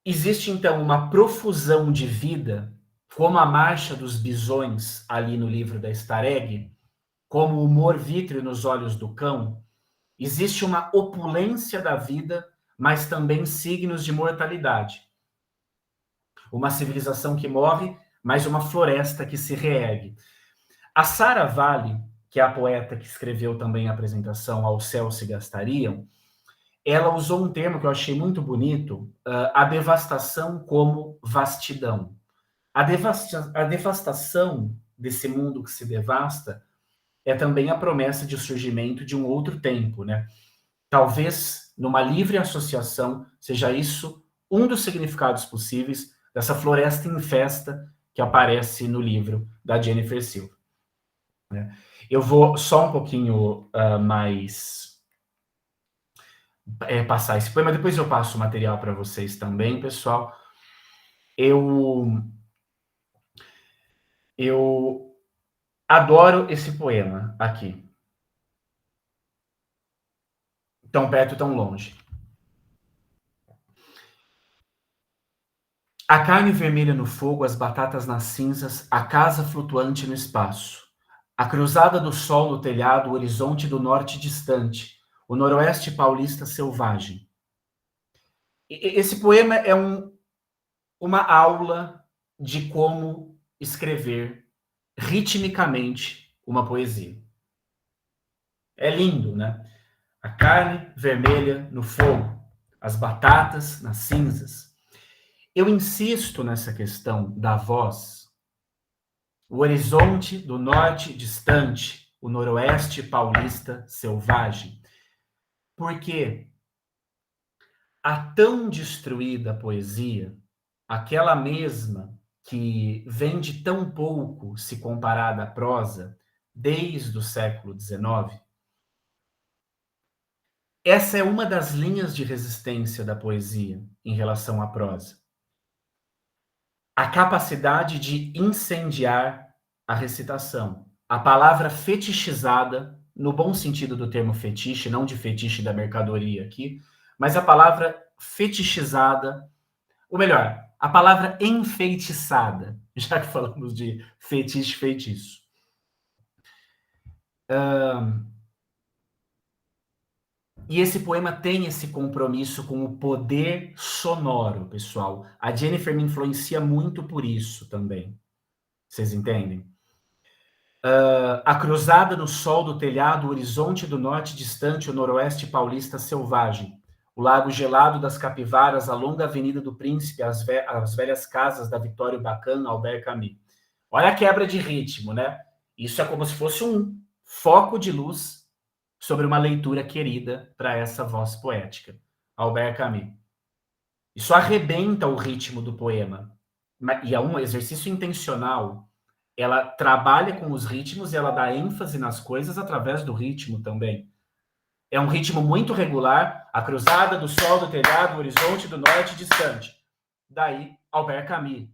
Existe, então, uma profusão de vida, como a marcha dos bisões ali no livro da Stareg, como o humor vítreo nos olhos do cão. Existe uma opulência da vida, mas também signos de mortalidade. Uma civilização que morre, mas uma floresta que se reergue. A Sara Valley, que é a poeta que escreveu também a apresentação Ao Céu se Gastariam, ela usou um termo que eu achei muito bonito, a devastação como vastidão. A devastação desse mundo que se devasta é também a promessa de surgimento de um outro tempo, né? Talvez numa livre associação seja isso um dos significados possíveis dessa floresta em festa que aparece no livro da Jennifer Silva, né? Eu vou só um pouquinho mais passar esse poema, depois eu passo o material para vocês também, pessoal. Eu adoro esse poema aqui. Tão perto, tão longe. A carne vermelha no fogo, as batatas nas cinzas, a casa flutuante no espaço. A cruzada do sol no telhado, o horizonte do norte distante, o noroeste paulista selvagem. Esse poema é uma aula de como escrever ritmicamente uma poesia. É lindo, né? A carne vermelha no fogo, as batatas nas cinzas. Eu insisto nessa questão da voz. O horizonte do norte distante, o noroeste paulista selvagem. Porque a tão destruída poesia, aquela mesma que vende tão pouco se comparada à prosa, desde o século XIX, essa é uma das linhas de resistência da poesia em relação à prosa. A capacidade de incendiar a recitação. A palavra fetichizada, no bom sentido do termo fetiche, não de fetiche da mercadoria aqui, mas a palavra fetichizada, ou melhor, a palavra enfeitiçada, já que falamos de fetiche, feitiço. E esse poema tem esse compromisso com o poder sonoro, pessoal. A Jennifer me influencia muito por isso também. Vocês entendem? A cruzada no sol do telhado, o horizonte do norte distante, o noroeste paulista selvagem. O lago gelado das capivaras, a longa avenida do Príncipe, as velhas casas da Vitório Bacana, Albert Camus. Olha a quebra de ritmo, né? Isso é como se fosse um foco de luz sobre uma leitura querida para essa voz poética, Albert Camus. Isso arrebenta o ritmo do poema. E é um exercício intencional. Ela trabalha com os ritmos e ela dá ênfase nas coisas através do ritmo também. É um ritmo muito regular, a cruzada do sol do telhado, o horizonte do norte distante. Daí, Albert Camus.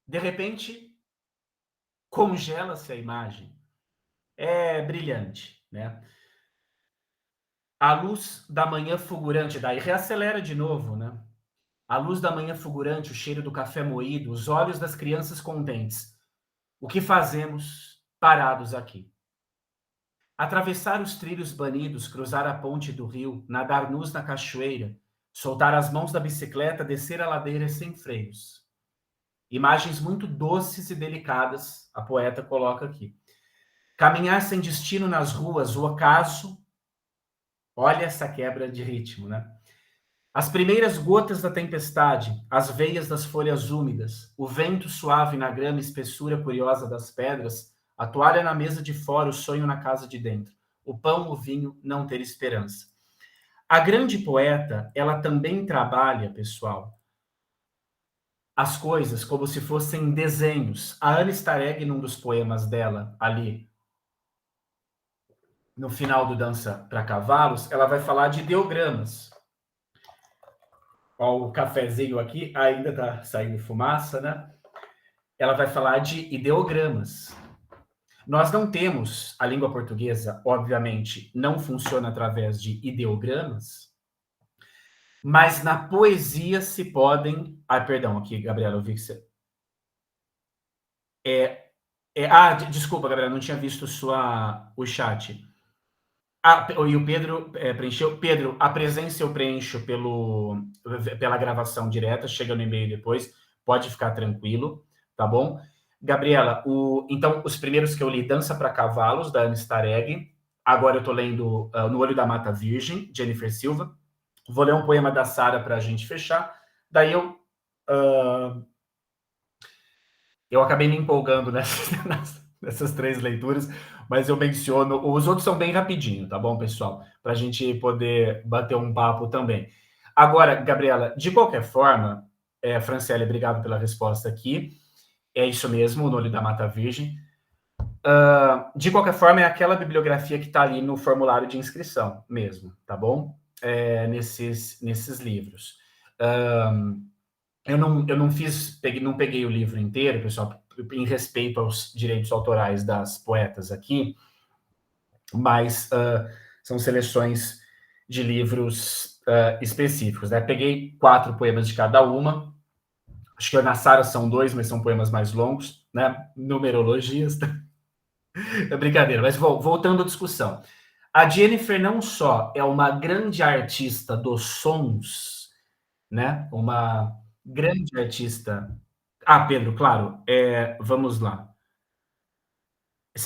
De repente, congela-se a imagem. É brilhante, né? A luz da manhã fulgurante, daí reacelera de novo, né? A luz da manhã fulgurante, o cheiro do café moído, os olhos das crianças contentes. O que fazemos parados aqui? Atravessar os trilhos banidos, cruzar a ponte do rio, nadar nus na cachoeira, soltar as mãos da bicicleta, descer a ladeira sem freios. Imagens muito doces e delicadas, a poeta coloca aqui. Caminhar sem destino nas ruas, o acaso. Olha essa quebra de ritmo, né? As primeiras gotas da tempestade, as veias das folhas úmidas, o vento suave na grama, espessura curiosa das pedras, a toalha na mesa de fora, o sonho na casa de dentro, o pão, o vinho, não ter esperança. A grande poeta, ela também trabalha, pessoal, as coisas como se fossem desenhos. A Anne Starregg, num dos poemas dela, ali, no final do Dança para Cavalos, ela vai falar de ideogramas. Ó, o cafezinho aqui ainda está saindo fumaça, né? Ela vai falar de ideogramas. Nós não temos, a língua portuguesa, obviamente, não funciona através de ideogramas, mas na poesia se podem... Ah, perdão, aqui, Gabriela, eu vi que você... desculpa, Gabriela, não tinha visto o chat. E o Pedro preencheu. Pedro, a presença eu preencho pela gravação direta, chega no e-mail depois, pode ficar tranquilo, tá bom? Gabriela, então, os primeiros que eu li, Dança para Cavalos, da Anne Starregg. Agora eu estou lendo No Olho da Mata Virgem, Jennifer Silva. Vou ler um poema da Sara para a gente fechar. Daí eu acabei me empolgando essas 3 leituras, mas eu menciono os outros são bem rapidinho, tá bom, pessoal? Para a gente poder bater um papo também. Agora, Gabriela, de qualquer forma, Franciele, obrigado pela resposta aqui. É isso mesmo, o No Olho da Mata Virgem. De qualquer forma, é aquela bibliografia que está ali no formulário de inscrição mesmo, tá bom? Nesses livros. Eu não não peguei o livro inteiro, pessoal, em respeito aos direitos autorais das poetas aqui, mas são seleções de livros específicos, né? Peguei 4 poemas de cada uma. Acho que na Sara são 2, mas são poemas mais longos, né? Numerologias. É brincadeira, mas voltando à discussão. A Jennifer não só é uma grande artista dos sons, né? Uma grande artista. Ah, Pedro, claro. Vamos lá.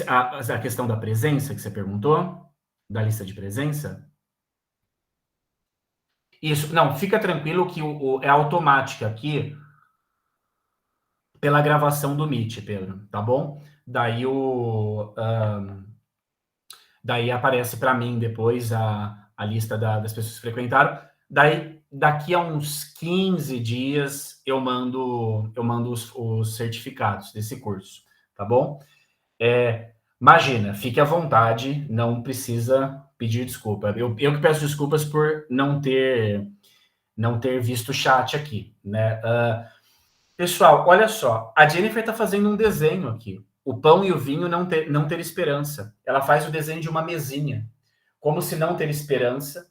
A questão da presença que você perguntou, da lista de presença. Isso, não, fica tranquilo que é automática aqui pela gravação do Meet, Pedro, tá bom? Daí aparece para mim depois a lista das pessoas que frequentaram. Daí, daqui a uns 15 dias, eu mando os certificados desse curso, tá bom? Imagina, fique à vontade, não precisa pedir desculpa. Eu que peço desculpas por não ter visto o chat aqui, né? Pessoal, olha só, a Jennifer está fazendo um desenho aqui. O pão e o vinho não ter esperança. Ela faz o desenho de uma mesinha, como se não ter esperança,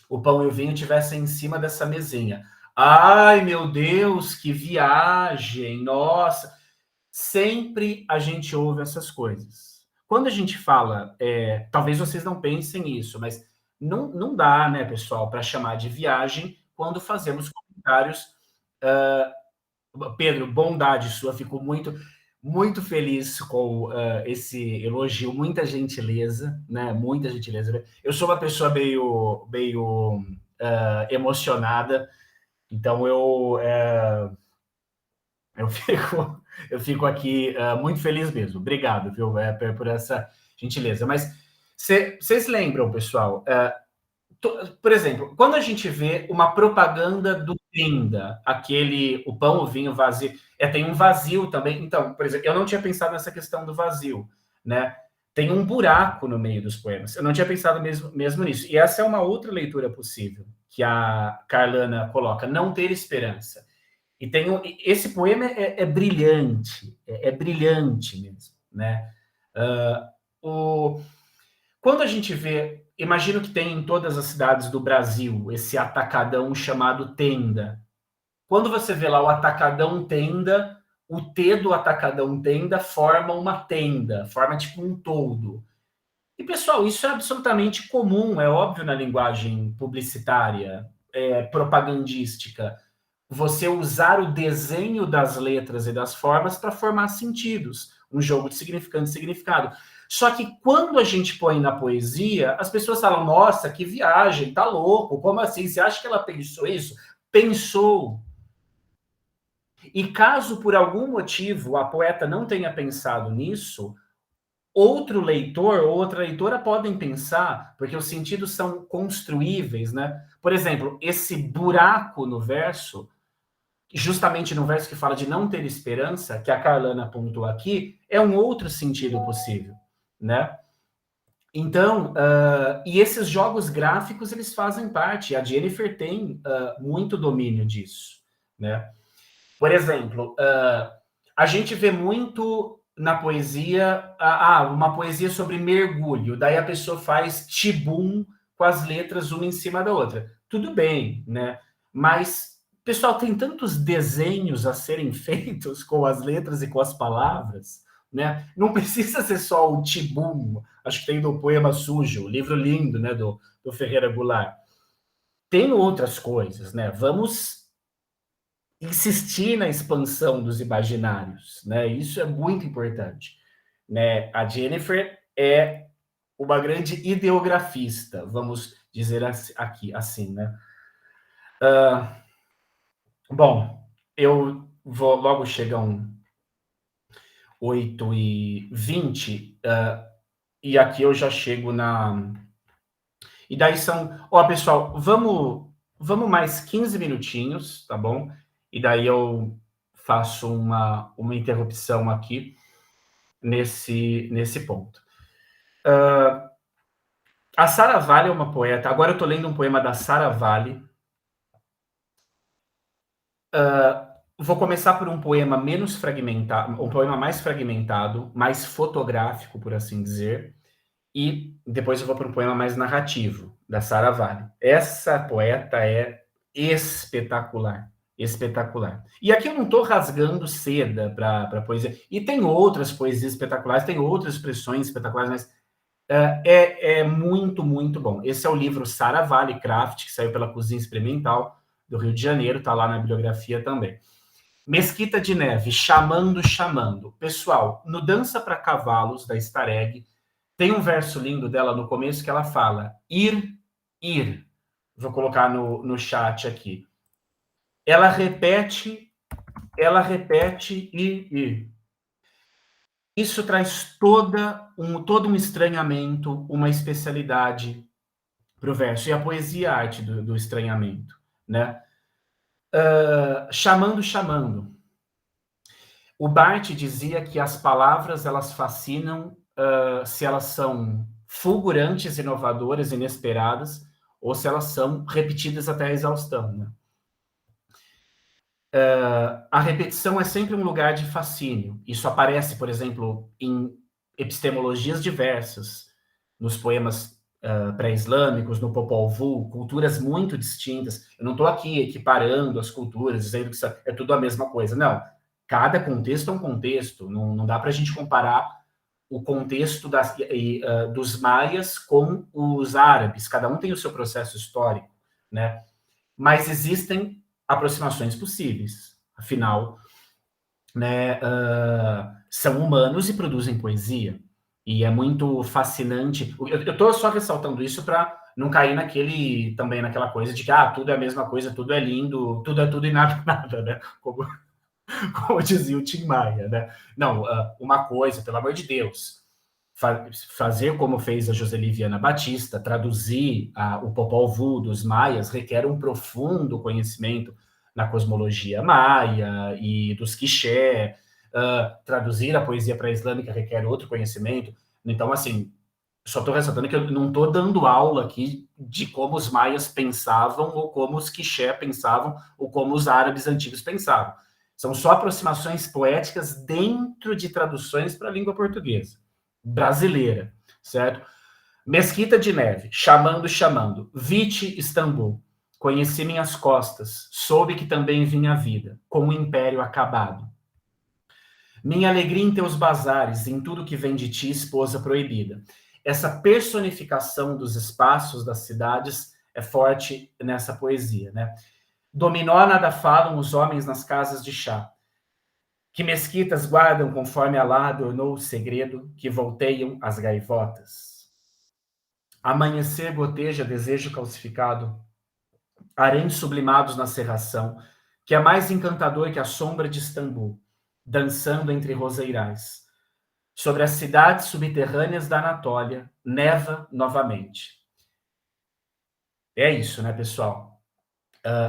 o pão e o vinho estivessem em cima dessa mesinha. Ai, meu Deus, que viagem! Nossa, sempre a gente ouve essas coisas. Quando a gente fala, talvez vocês não pensem isso, mas não dá, né, pessoal, para chamar de viagem quando fazemos comentários. Pedro, bondade sua, fico muito feliz com esse elogio, muita gentileza, né? Muita gentileza. Eu sou uma pessoa meio emocionada, então eu fico, eu fico aqui muito feliz mesmo. Obrigado, viu, por essa gentileza. Mas vocês lembram, pessoal? Por exemplo, quando a gente vê uma propaganda do Tenda, o pão, o vinho vazio, tem um vazio também. Então, por exemplo, eu não tinha pensado nessa questão do vazio, né? Tem um buraco no meio dos poemas. Eu não tinha pensado mesmo nisso. E essa é uma outra leitura possível que a Carlana coloca, não ter esperança. E esse poema brilhante, brilhante mesmo, né? Quando a gente vê, imagino que tem em todas as cidades do Brasil esse atacadão chamado Tenda. Quando você vê lá o atacadão Tenda, o T do atacadão Tenda forma uma tenda, forma tipo um todo. E, pessoal, isso é absolutamente comum, é óbvio na linguagem publicitária, propagandística. Você usar o desenho das letras e das formas para formar sentidos, um jogo de significante e significado. Só que quando a gente põe na poesia, as pessoas falam: nossa, que viagem, tá louco, como assim? Você acha que ela pensou isso? Pensou. E caso por algum motivo a poeta não tenha pensado nisso, outro leitor ou outra leitora podem pensar, porque os sentidos são construíveis, né? Por exemplo, esse buraco no verso, justamente no verso que fala de não ter esperança, que a Carlana apontou aqui, é um outro sentido possível, né? Então, e esses jogos gráficos, eles fazem parte, a Jennifer tem muito domínio disso, né? Por exemplo, a gente vê muito na poesia, uma poesia sobre mergulho, daí a pessoa faz tibum com as letras uma em cima da outra. Tudo bem, né? Mas, pessoal, tem tantos desenhos a serem feitos com as letras e com as palavras, né? Não precisa ser só o tibum, acho que tem do Poema Sujo, livro lindo, né, do Ferreira Goulart. Tem outras coisas, né? Vamos insistir na expansão dos imaginários, né? Isso é muito importante, né? A Jennifer é uma grande ideografista, vamos dizer aqui assim, né? Bom, eu vou logo chega 8h20, e aqui eu já chego na... E daí são... Ó, pessoal, vamos mais 15 minutinhos, tá bom? E daí eu faço uma interrupção aqui nesse ponto. A Sara Valley é uma poeta... Agora eu estou lendo um poema da Sara Valley. Vou começar por um poema menos fragmentado, um poema mais fragmentado, mais fotográfico, por assim dizer, e depois eu vou para um poema mais narrativo, da Sara Valley. Essa poeta é espetacular, espetacular. E aqui eu não estou rasgando seda para poesia, e tem outras poesias espetaculares, tem outras expressões espetaculares, mas é muito, muito bom. Esse é o livro Sara Valley Craft, que saiu pela Cozinha Experimental do Rio de Janeiro, está lá na bibliografia também. Mesquita de Neve, Chamando, Chamando. Pessoal, no Dança para Cavalos, da Stareg, tem um verso lindo dela no começo que ela fala, ir, ir. Vou colocar no chat aqui. Ela repete, ir, ir. Isso traz todo um estranhamento, uma especialidade para o verso. E a poesia é a arte do estranhamento, né? Chamando, chamando. O Barthes dizia que as palavras, elas fascinam se elas são fulgurantes, inovadoras, inesperadas, ou se elas são repetidas até a exaustão, né? A repetição é sempre um lugar de fascínio. Isso aparece, por exemplo, em epistemologias diversas, nos poemas pré-islâmicos, no Popol Vuh, culturas muito distintas. Eu não estou aqui equiparando as culturas, dizendo que isso é tudo a mesma coisa. Não. Cada contexto é um contexto. Não dá para a gente comparar o contexto dos maias com os árabes. Cada um tem o seu processo histórico, né? Mas existem aproximações possíveis. Afinal, né, são humanos e produzem poesia. E é muito fascinante. Eu estou só ressaltando isso para não cair também naquela coisa de que tudo é a mesma coisa, tudo é lindo, tudo é tudo e nada nada, né? Como dizia o Tim Maia, né? Não, uma coisa, pelo amor de Deus, fazer como fez a Joseli Viana Batista, traduzir o Popol Vuh dos maias, requer um profundo conhecimento na cosmologia maia e dos quiché. Traduzir a poesia pré-islâmica requer outro conhecimento. Então, assim, só estou ressaltando que eu não estou dando aula aqui de como os maias pensavam, ou como os quiché pensavam, ou como os árabes antigos pensavam. São só aproximações poéticas dentro de traduções para a língua portuguesa brasileira, certo? Mesquita de Neve, Chamando, Chamando. Vite, Istambul. Conheci minhas costas, soube que também vinha a vida, com o império acabado. Minha alegria em teus bazares, em tudo que vem de ti, esposa proibida. Essa personificação dos espaços, das cidades, é forte nessa poesia, né? Dominó nada falam os homens nas casas de chá. Que mesquitas guardam conforme Alá adornou o segredo, que volteiam as gaivotas. Amanhecer goteja desejo calcificado, haréns sublimados na serração, que é mais encantador que a sombra de Istambul, dançando entre roseirais. Sobre as cidades subterrâneas da Anatólia, neva novamente. É isso, né, pessoal?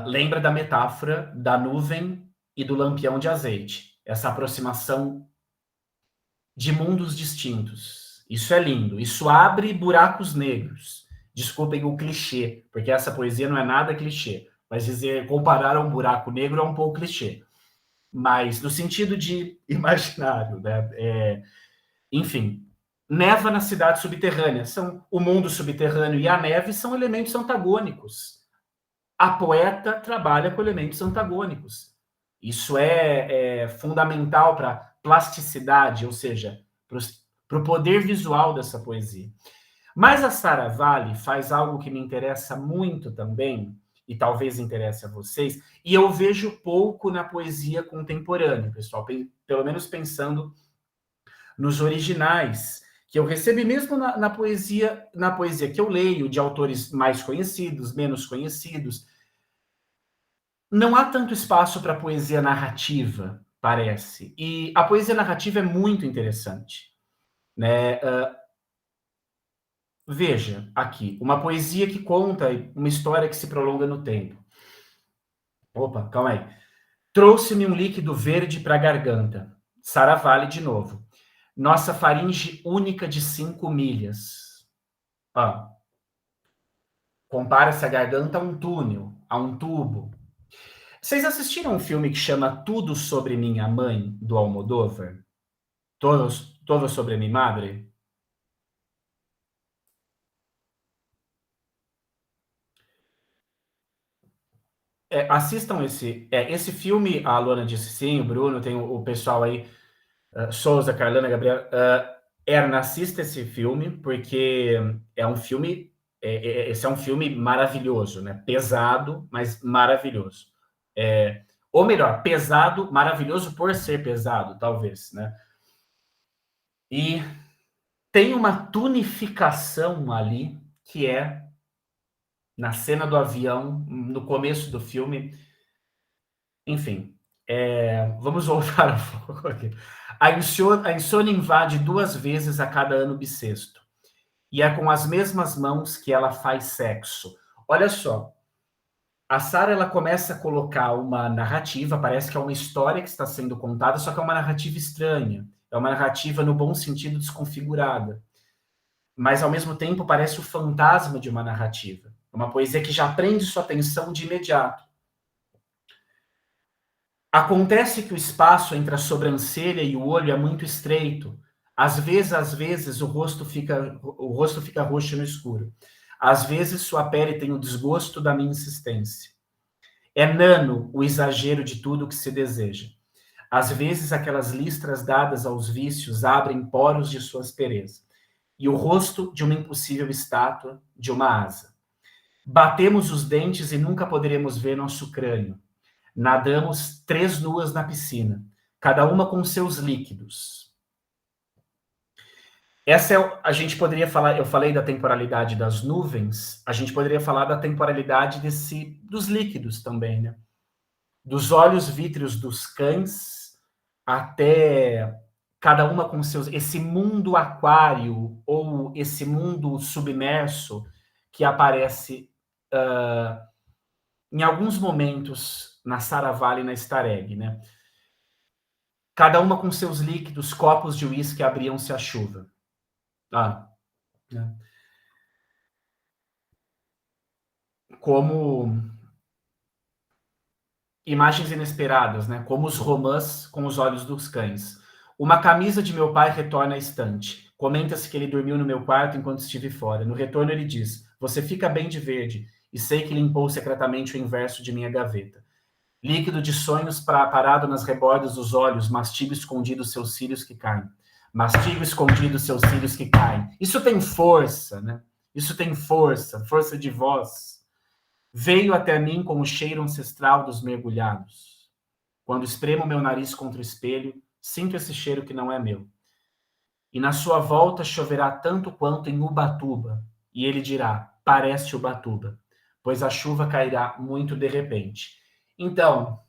Lembra da metáfora da nuvem e do lampião de azeite. Essa aproximação de mundos distintos. Isso é lindo. Isso abre buracos negros. Desculpem o clichê, porque essa poesia não é nada clichê. Mas comparar a um buraco negro é um pouco clichê. Mas no sentido de imaginário, né? Enfim, neva na cidade subterrânea. O mundo subterrâneo e a neve são elementos antagônicos. A poeta trabalha com elementos antagônicos. Isso é fundamental para a plasticidade, ou seja, para o poder visual dessa poesia. Mas a Sara Valley faz algo que me interessa muito também, e talvez interesse a vocês, e eu vejo pouco na poesia contemporânea, pessoal, pelo menos pensando nos originais, que eu recebo mesmo na poesia que eu leio, de autores mais conhecidos, menos conhecidos. Não há tanto espaço para poesia narrativa, parece. E a poesia narrativa é muito interessante, né? Veja aqui, uma poesia que conta uma história que se prolonga no tempo. Opa, calma aí. Trouxe-me um líquido verde para a garganta. Saravale de novo. Nossa faringe única de 5 milhas. Ah, compara-se a garganta a um túnel, a um tubo. Vocês assistiram um filme que chama Tudo Sobre Minha Mãe, do Almodóvar? Todo sobre mi madre? Assistam esse filme, a Luana disse sim, o Bruno, tem o pessoal aí, Souza, Carlana, Gabriela. Erna, assista esse filme, porque é um filme. Esse é um filme maravilhoso, né? Pesado, mas maravilhoso. Ou melhor, pesado, maravilhoso por ser pesado, talvez, né? E tem uma tunificação ali que é na cena do avião, no começo do filme. Enfim, vamos voltar um pouco aqui. A insônia invade 2 vezes a cada ano bissexto. E é com as mesmas mãos que ela faz sexo. Olha só, a Sarah ela começa a colocar uma narrativa, parece que é uma história que está sendo contada, só que é uma narrativa estranha. É uma narrativa, no bom sentido, desconfigurada. Mas, ao mesmo tempo, parece o fantasma de uma narrativa. Uma poesia que já prende sua atenção de imediato. Acontece que o espaço entre a sobrancelha e o olho é muito estreito. Às vezes o rosto fica roxo no escuro. Às vezes sua pele tem o desgosto da minha insistência. É nano o exagero de tudo o que se deseja. Às vezes aquelas listras dadas aos vícios abrem poros de sua aspereza. E o rosto de uma impossível estátua, de uma asa. Batemos os dentes e nunca poderemos ver nosso crânio. Nadamos 3 nuas na piscina, cada uma com seus líquidos. A gente poderia falar, eu falei da temporalidade das nuvens, a gente poderia falar da temporalidade dos líquidos também, né? Dos olhos vítreos dos cães até cada uma com seus, esse mundo aquário ou esse mundo submerso que aparece em alguns momentos na Saravale e na Star Egg, né? Cada uma com seus líquidos, copos de uísque abriam-se à chuva. Né? Como imagens inesperadas, né? Como os romãs com os olhos dos cães. Uma camisa de meu pai retorna à estante. Comenta-se que ele dormiu no meu quarto enquanto estive fora. No retorno ele diz, você fica bem de verde, e sei que limpou secretamente o inverso de minha gaveta. Líquido de sonhos parado nas rebordas dos olhos, mastigo escondido seus cílios que caem. Mastigo escondido seus cílios que caem. Isso tem força, né? Isso tem força, força de voz. Veio até mim com o cheiro ancestral dos mergulhados. Quando espremo meu nariz contra o espelho, sinto esse cheiro que não é meu. E na sua volta choverá tanto quanto em Ubatuba. E ele dirá, parece Ubatuba, pois a chuva cairá muito de repente. Então,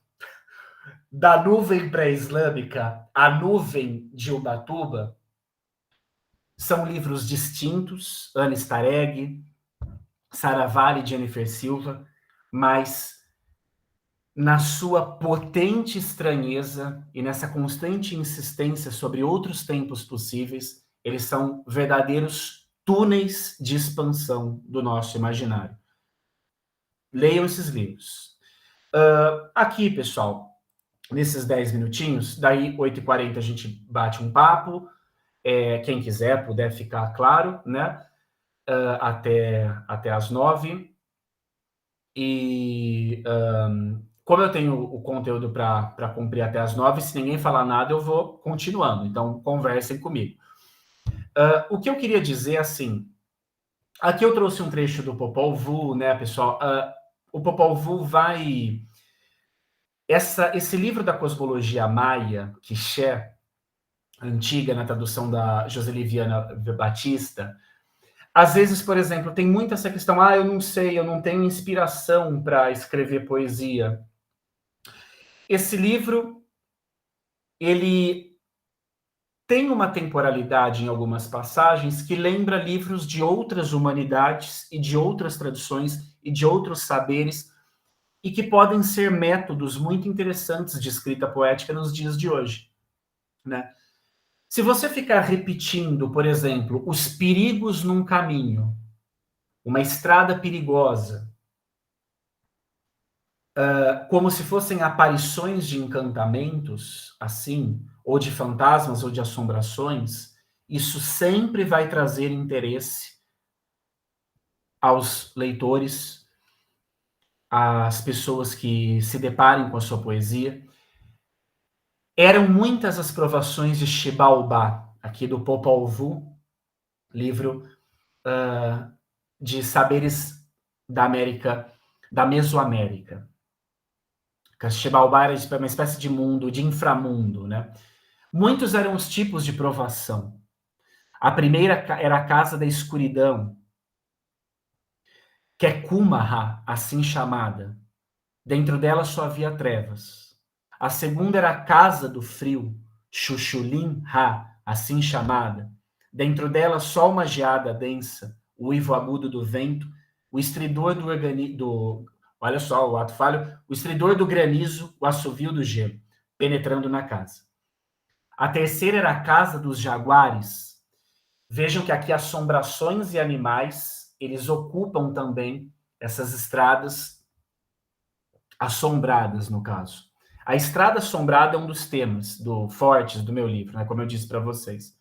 da nuvem pré-islâmica à nuvem de Ubatuba, são livros distintos, Ana Stareg, Saravale e Jennifer Silva, mas na sua potente estranheza e nessa constante insistência sobre outros tempos possíveis, eles são verdadeiros túneis de expansão do nosso imaginário. Leiam esses livros. Aqui, pessoal, nesses 10 minutinhos, daí 8h40 a gente bate um papo, quem quiser, puder ficar claro, né? Até as 9. E como eu tenho o conteúdo para cumprir até as 9, se ninguém falar nada, eu vou continuando. Então, conversem comigo. O que eu queria dizer, assim, aqui eu trouxe um trecho do Popol Vuh, né, pessoal? O Popol Vuh vai... Esse livro da cosmologia maia, Quiché, antiga, na tradução da Joseliviana Batista, às vezes, por exemplo, tem muito essa questão, eu não sei, eu não tenho inspiração para escrever poesia. Esse livro ele tem uma temporalidade em algumas passagens que lembra livros de outras humanidades e de outras tradições e de outros saberes e que podem ser métodos muito interessantes de escrita poética nos dias de hoje, né? Se você ficar repetindo, por exemplo, os perigos num caminho, uma estrada perigosa, como se fossem aparições de encantamentos, assim, ou de fantasmas ou de assombrações, isso sempre vai trazer interesse aos leitores, às pessoas que se deparem com a sua poesia. Eram muitas as provações de Xibalbá, aqui do Popol Vuh, livro de saberes da América, da Mesoamérica. Xibalbá era uma espécie de mundo, de inframundo, né? Muitos eram os tipos de provação. A primeira era a casa da escuridão, que é Kumaha, assim chamada. Dentro dela só havia trevas. A segunda era a casa do frio, Xuxulin-Ha, assim chamada. Dentro dela só uma geada densa, o uivo agudo do vento, o estridor olha só o ato falho, o estridor do granizo, o assovio do gelo, penetrando na casa. A terceira era a casa dos jaguares. Vejam que aqui assombrações e animais, eles ocupam também essas estradas assombradas, no caso. A estrada assombrada é um dos temas fortes do meu livro, né, como eu disse para vocês.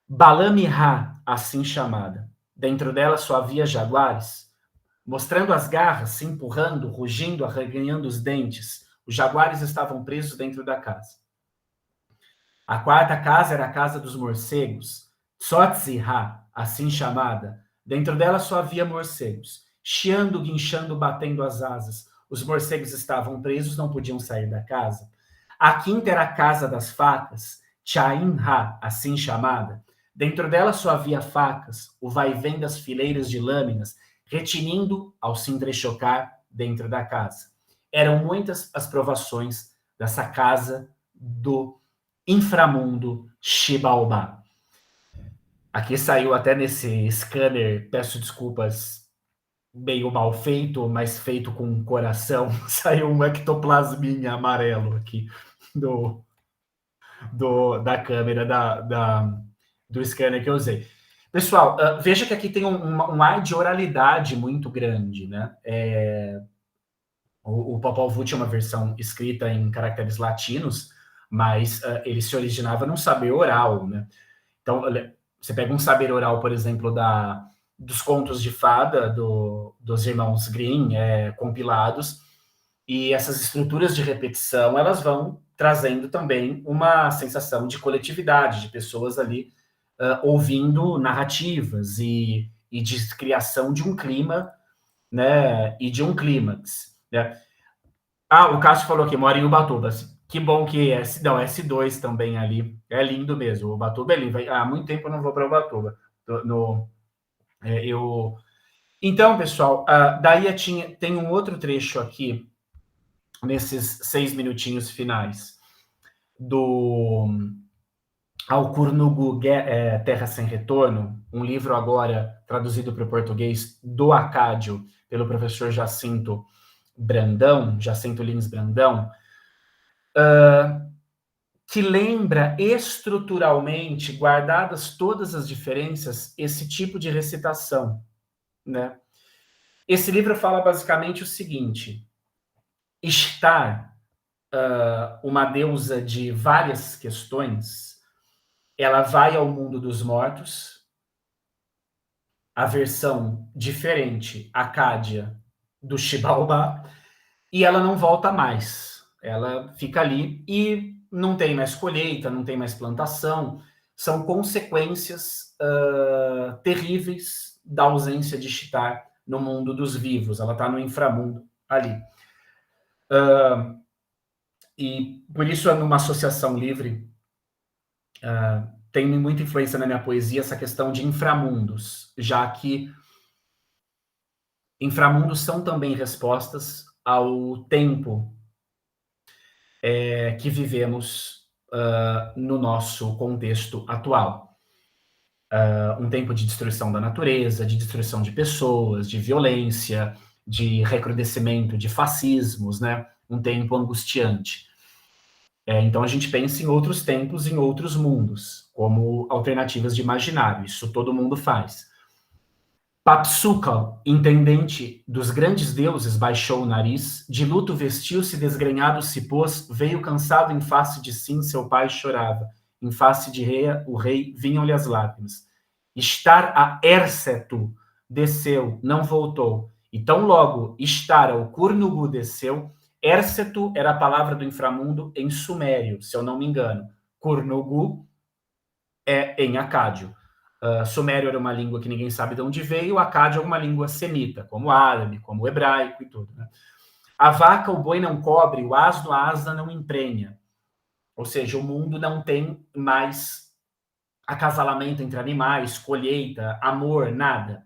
Balami-Ha, assim chamada. Dentro dela só havia jaguares, mostrando as garras, se empurrando, rugindo, arreganhando os dentes. Os jaguares estavam presos dentro da casa. A quarta casa era a casa dos morcegos, Tsotsi-Ha, assim chamada. Dentro dela só havia morcegos, chiando, guinchando, batendo as asas. Os morcegos estavam presos, não podiam sair da casa. A quinta era a casa das facas, Chain-Ha, assim chamada. Dentro dela só havia facas, o vai-vem das fileiras de lâminas, retinindo ao se entrechocar dentro da casa. Eram muitas as provações dessa casa do inframundo Xibalbá. Aqui saiu até nesse scanner, peço desculpas, meio mal feito, mas feito com coração, saiu um ectoplasminha amarelo aqui da câmera do scanner que eu usei. Pessoal, veja que aqui tem um ar de oralidade muito grande, né? O Popol Vuh tinha uma versão escrita em caracteres latinos, mas ele se originava num saber oral, né? Então, você pega um saber oral, por exemplo, dos contos de fada dos irmãos Grimm, compilados, e essas estruturas de repetição, elas vão trazendo também uma sensação de coletividade, de pessoas ali ouvindo narrativas e de criação de um clima, né, e de um clímax, né? O Cássio falou que mora em Ubatuba. Que bom que é. Não, S2 também ali. É lindo mesmo. O Ubatuba é lindo. Há muito tempo eu não vou para Ubatuba. Então, pessoal, daí tem um outro trecho aqui, nesses 6 minutinhos finais, do Alcurnugo Terra Sem Retorno, um livro agora traduzido para o português do Acádio, pelo professor Jacinto Lins Brandão, que lembra estruturalmente, guardadas todas as diferenças, esse tipo de recitação, né? Esse livro fala basicamente o seguinte: Ishtar, uma deusa de várias questões, ela vai ao mundo dos mortos, a versão diferente, Acádia, do Xibalbá, e ela não volta mais. Ela fica ali e não tem mais colheita, não tem mais plantação. São consequências terríveis da ausência de Ishtar no mundo dos vivos. Ela está no inframundo ali. E por isso, numa associação livre, tem muita influência na minha poesia essa questão de inframundos, já que inframundos são também respostas ao tempo que vivemos no nosso contexto atual. Um tempo de destruição da natureza, de destruição de pessoas, de violência, de recrudescimento de fascismos, né? Um tempo angustiante. Então a gente pensa em outros tempos, em outros mundos, como alternativas de imaginário. Isso todo mundo faz. Papsukal, intendente dos grandes deuses, baixou o nariz, de luto vestiu-se, desgrenhado se pôs, veio cansado em face de Sim, seu pai chorava. Em face de Rea, o rei, vinham-lhe as lágrimas. Estar a Ercetu desceu, não voltou. E tão logo Estar ao Curnugu desceu, Ercetu era a palavra do inframundo em sumério, se eu não me engano. Curnugu é em acádio. Sumério era uma língua que ninguém sabe de onde veio, acádio é uma língua semita, como o árabe, como o hebraico e tudo. Né? A vaca, o boi não cobre, o asno, a asa não emprenha. Ou seja, o mundo não tem mais acasalamento entre animais, colheita, amor, nada.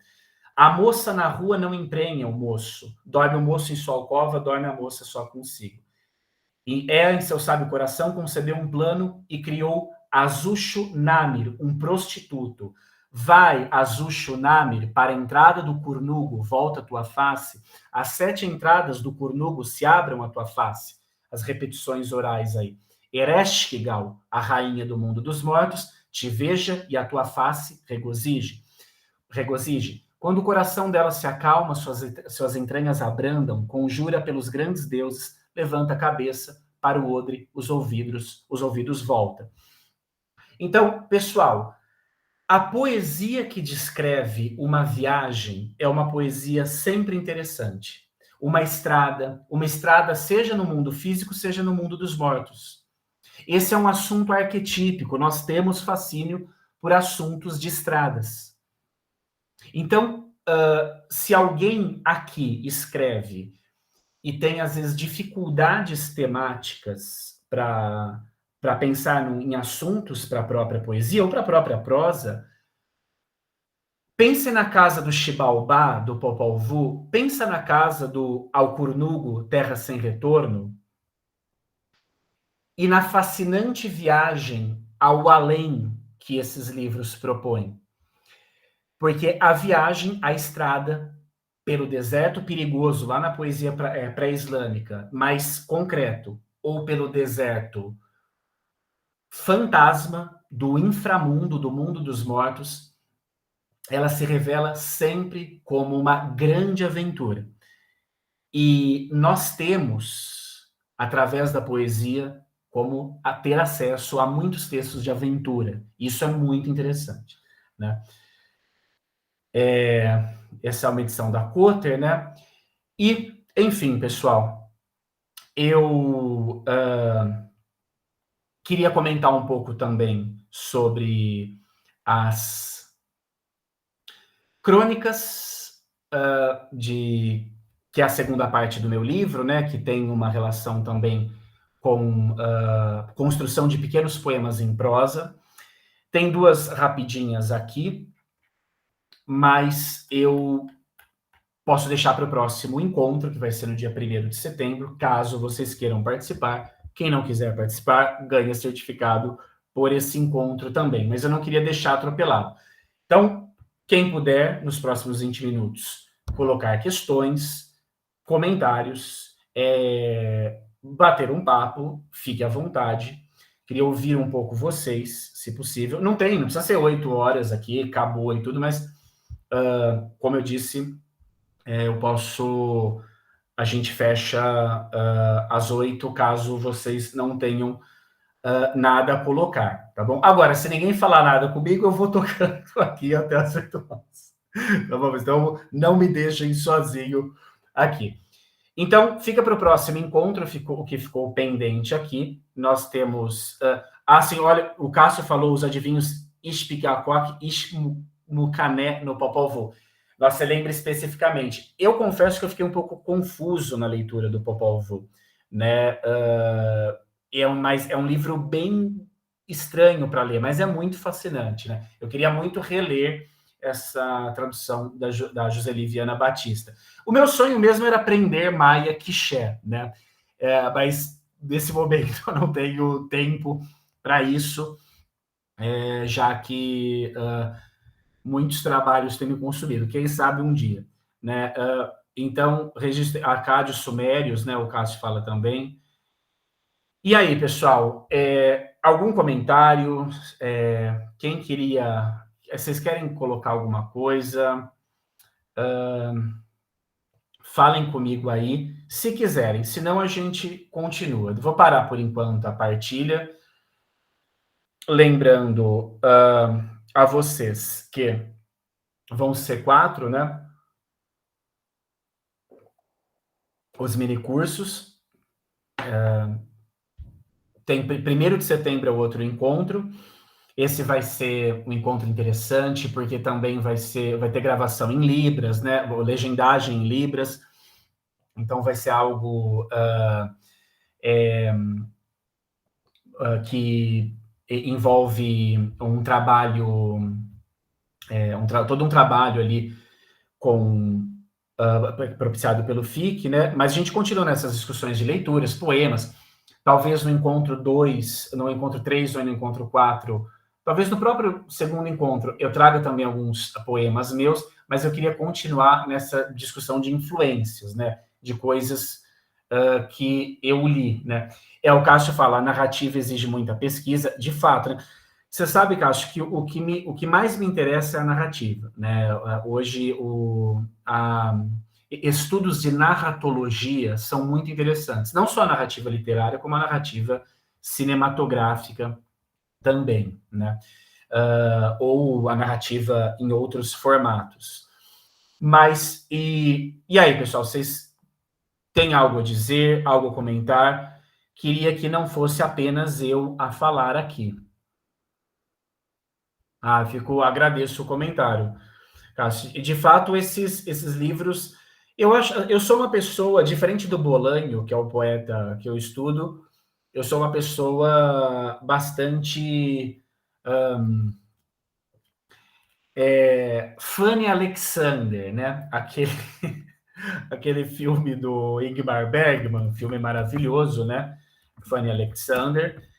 A moça na rua não emprenha o moço. Dorme o moço em sua alcova, dorme a moça só consigo. E em seu sábio coração, concebeu um plano e criou Azushu Namir, um prostituto. Vai, Azushu Namir, para a entrada do Curnugo, volta a tua face. As 7 entradas do Curnugo se abram a tua face. As repetições orais aí. Ereshkigal, a rainha do mundo dos mortos, te veja e a tua face regozije. Quando o coração dela se acalma, suas entranhas abrandam, conjura pelos grandes deuses, levanta a cabeça para o odre, os ouvidos volta. Então, pessoal, a poesia que descreve uma viagem é uma poesia sempre interessante. Uma estrada seja no mundo físico, seja no mundo dos mortos. Esse é um assunto arquetípico, nós temos fascínio por assuntos de estradas. Então, se alguém aqui escreve e tem, às vezes, dificuldades temáticas para pensar em assuntos para a própria poesia ou para a própria prosa, pense na casa do Xibalbá, do Popol Vuh, pensa na casa do Alcurnugo, Terra Sem Retorno, e na fascinante viagem ao além que esses livros propõem. Porque a viagem, a estrada, pelo deserto perigoso, lá na poesia pré-islâmica, mais concreto, ou pelo deserto fantasma do inframundo, do mundo dos mortos, ela se revela sempre como uma grande aventura. E nós temos, através da poesia, como ter acesso a muitos textos de aventura. Isso é muito interessante, né? Essa é uma edição da Cotter, né? E, enfim, pessoal, eu queria comentar um pouco também sobre as crônicas que é a segunda parte do meu livro, né? Que tem uma relação também com construção de pequenos poemas em prosa. Tem 2 rapidinhas aqui, mas eu posso deixar para o próximo encontro, que vai ser no dia 1º de setembro, caso vocês queiram participar. Quem não quiser participar, ganha certificado por esse encontro também. Mas eu não queria deixar atropelado. Então, quem puder, nos próximos 20 minutos, colocar questões, comentários, bater um papo, fique à vontade. Queria ouvir um pouco vocês, se possível. Não precisa ser 8 horas aqui, acabou e tudo, mas, como eu disse, a gente fecha às 8, caso vocês não tenham nada a colocar, tá bom? Agora, se ninguém falar nada comigo, eu vou tocando aqui até as 8 horas. Tá bom? Então, não me deixem sozinho aqui. Então, fica para o próximo encontro, o que ficou pendente aqui. Nós temos... sim, olha, o Cássio falou os adivinhos Ishpikakok, Ishmukané no Popol Vuh. Você lembra especificamente. Eu confesso que eu fiquei um pouco confuso na leitura do Popol Vuh, né? É um livro bem estranho para ler, mas é muito fascinante, né? Eu queria muito reler essa tradução da Joseli Viana Batista. O meu sonho mesmo era aprender Maia Quiché, né? Mas nesse momento eu não tenho tempo para isso, já que muitos trabalhos têm me consumido, quem sabe um dia, né? Então, Acádios Sumérios, né? O Cássio fala também. E aí, pessoal, algum comentário? Quem queria... Vocês querem colocar alguma coisa? Falem comigo aí, se quiserem, senão a gente continua. Vou parar por enquanto a partilha, lembrando a vocês que vão ser 4, né? Os minicursos. Tem 1º de setembro é o outro encontro. Esse vai ser um encontro interessante, porque também vai ter gravação em Libras, né? Legendagem em Libras. Então vai ser algo que envolve um trabalho, todo um trabalho ali propiciado pelo FIC, né? Mas a gente continua nessas discussões de leituras, poemas, talvez no encontro 2, no encontro 3 ou no encontro 4, talvez no próprio segundo encontro eu traga também alguns poemas meus, mas eu queria continuar nessa discussão de influências, né? De coisas que eu li, né? O Cássio fala, a narrativa exige muita pesquisa, de fato, né? Você sabe, Cássio, que o que mais me interessa é a narrativa, né? Hoje, estudos de narratologia são muito interessantes, não só a narrativa literária, como a narrativa cinematográfica também, né? Ou a narrativa em outros formatos. Mas, e aí, pessoal, vocês têm algo a dizer, algo a comentar? Queria que não fosse apenas eu a falar aqui. Agradeço o comentário, Cássio. De fato, esses livros, eu sou uma pessoa, diferente do Bolanho, que é o poeta que eu estudo, eu sou uma pessoa bastante Fanny Alexander, né? Aquele filme do Ingmar Bergman, filme maravilhoso, né? Fanny Alexander.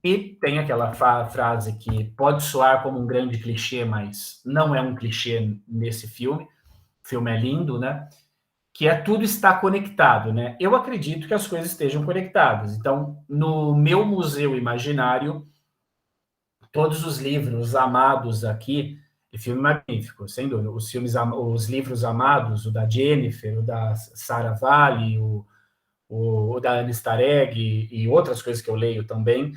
E tem aquela frase que pode soar como um grande clichê, mas não é um clichê nesse filme. O filme é lindo, né? Que tudo está conectado, né? Eu acredito que as coisas estejam conectadas. Então, no meu museu imaginário, todos os livros amados aqui, e filme magnífico, sem dúvida. Os livros amados, o da Jennifer, o da Sarah Valley, o da Anne Stareg e outras coisas que eu leio também,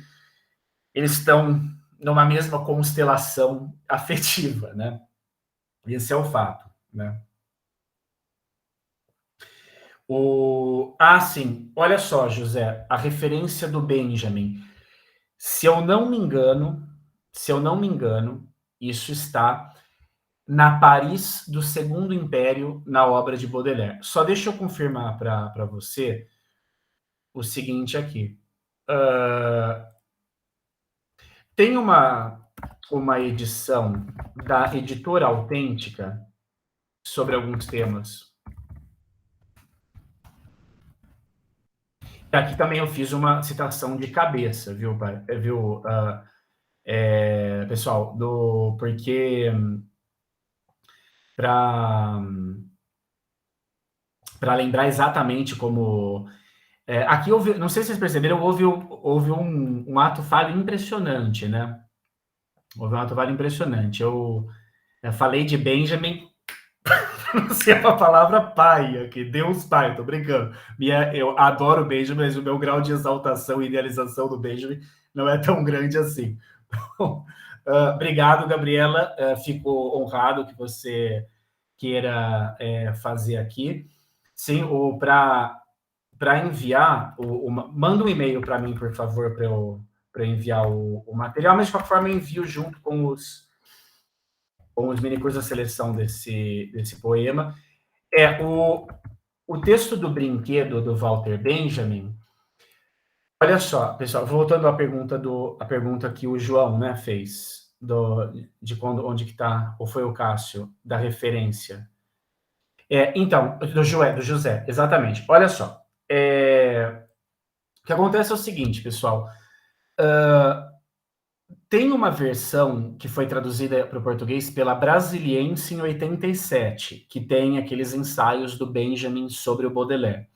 eles estão numa mesma constelação afetiva, né? Esse é o fato, né? Sim, olha só, José, a referência do Benjamin. Se eu não me engano, isso está na Paris do Segundo Império, na obra de Baudelaire. Só deixa eu confirmar para você o seguinte aqui. Tem uma edição da Editora Autêntica sobre alguns temas. Aqui também eu fiz uma citação de cabeça, viu, pessoal? Porque para lembrar exatamente como... aqui houve, não sei se vocês perceberam, houve um ato falho impressionante, né? Houve um ato falho impressionante. Eu falei de Benjamin, não sei a palavra pai aqui, Deus pai, tô brincando. Eu adoro o Benjamin, mas o meu grau de exaltação e idealização do Benjamin não é tão grande assim. Obrigado, Gabriela. Fico honrado que você queira fazer aqui. Sim, para enviar, manda um e-mail para mim, por favor, para eu enviar o material, mas de qualquer forma eu envio junto com os minicursos da seleção desse poema. O texto do Brinquedo, do Walter Benjamin. Olha só, pessoal, voltando à pergunta que o João, né, fez, onde que está, ou foi o Cássio, da referência. Então, do José, exatamente. Olha só, o que acontece é o seguinte, pessoal, Tem uma versão que foi traduzida para o português pela Brasiliense em 87, que tem aqueles ensaios do Benjamin sobre o Baudelaire.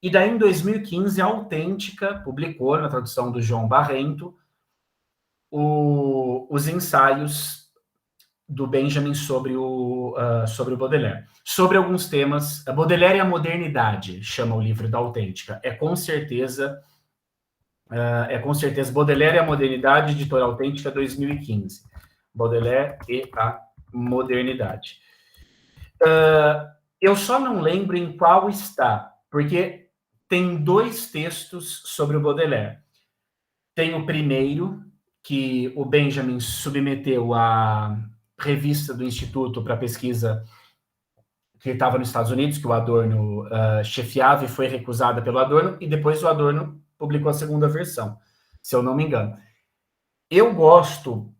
E daí, em 2015, a Autêntica publicou, na tradução do João Barrento, os ensaios do Benjamin sobre o Baudelaire. Sobre alguns temas, Baudelaire e a modernidade, chama o livro da Autêntica. É com certeza Baudelaire e a modernidade, editora Autêntica, 2015. Baudelaire e a modernidade. Eu só não lembro em qual está, porque tem 2 textos sobre o Baudelaire. Tem o primeiro, que o Benjamin submeteu à revista do Instituto para pesquisa que estava nos Estados Unidos, que o Adorno chefiava e foi recusada pelo Adorno, e depois o Adorno publicou a segunda versão, se eu não me engano. Eu gosto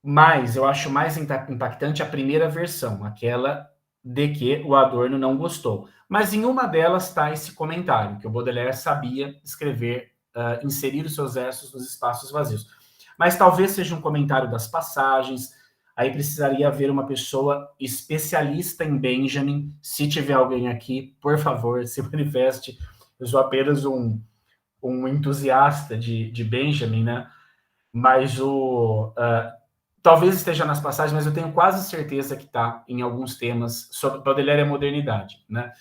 mais, eu acho mais impactante a primeira versão, aquela de que o Adorno não gostou. Mas em uma delas está esse comentário, que o Baudelaire sabia escrever, inserir os seus versos nos espaços vazios. Mas talvez seja um comentário das passagens, aí precisaria haver uma pessoa especialista em Benjamin. Se tiver alguém aqui, por favor, se manifeste. Eu sou apenas um entusiasta de Benjamin, né? Mas talvez esteja nas passagens, mas eu tenho quase certeza que está em alguns temas sobre Baudelaire e a modernidade, né?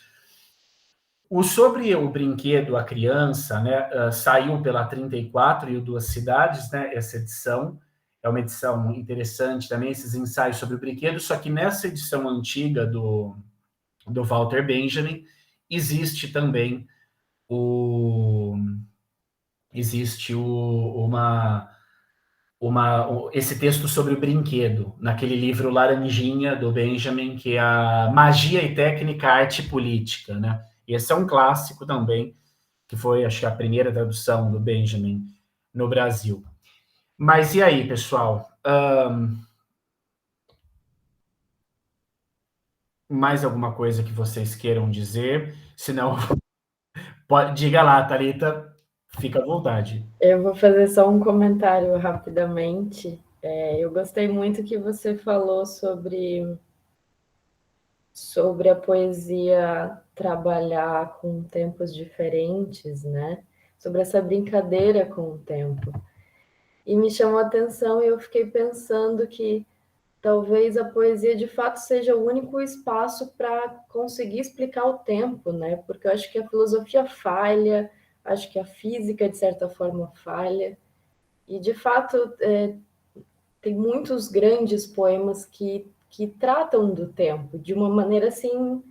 Sobre o brinquedo, a criança, né, saiu pela 34 e o Duas Cidades, né, essa edição. É uma edição interessante também, esses ensaios sobre o brinquedo, só que nessa edição antiga do Walter Benjamin, existe também esse texto sobre o brinquedo, naquele livro Laranjinha, do Benjamin, que é a Magia e Técnica, Arte e Política, né? E esse é um clássico também, que foi, acho que, a primeira tradução do Benjamin no Brasil. Mas e aí, pessoal? Mais alguma coisa que vocês queiram dizer? Se não, diga lá, Thalita, fica à vontade. Eu vou fazer só um comentário rapidamente. Eu gostei muito que você falou sobre a poesia trabalhar com tempos diferentes, né? Sobre essa brincadeira com o tempo. E me chamou a atenção e eu fiquei pensando que talvez a poesia de fato seja o único espaço para conseguir explicar o tempo, né? Porque eu acho que a filosofia falha, acho que a física, de certa forma, falha. E, de fato, tem muitos grandes poemas que tratam do tempo de uma maneira, assim,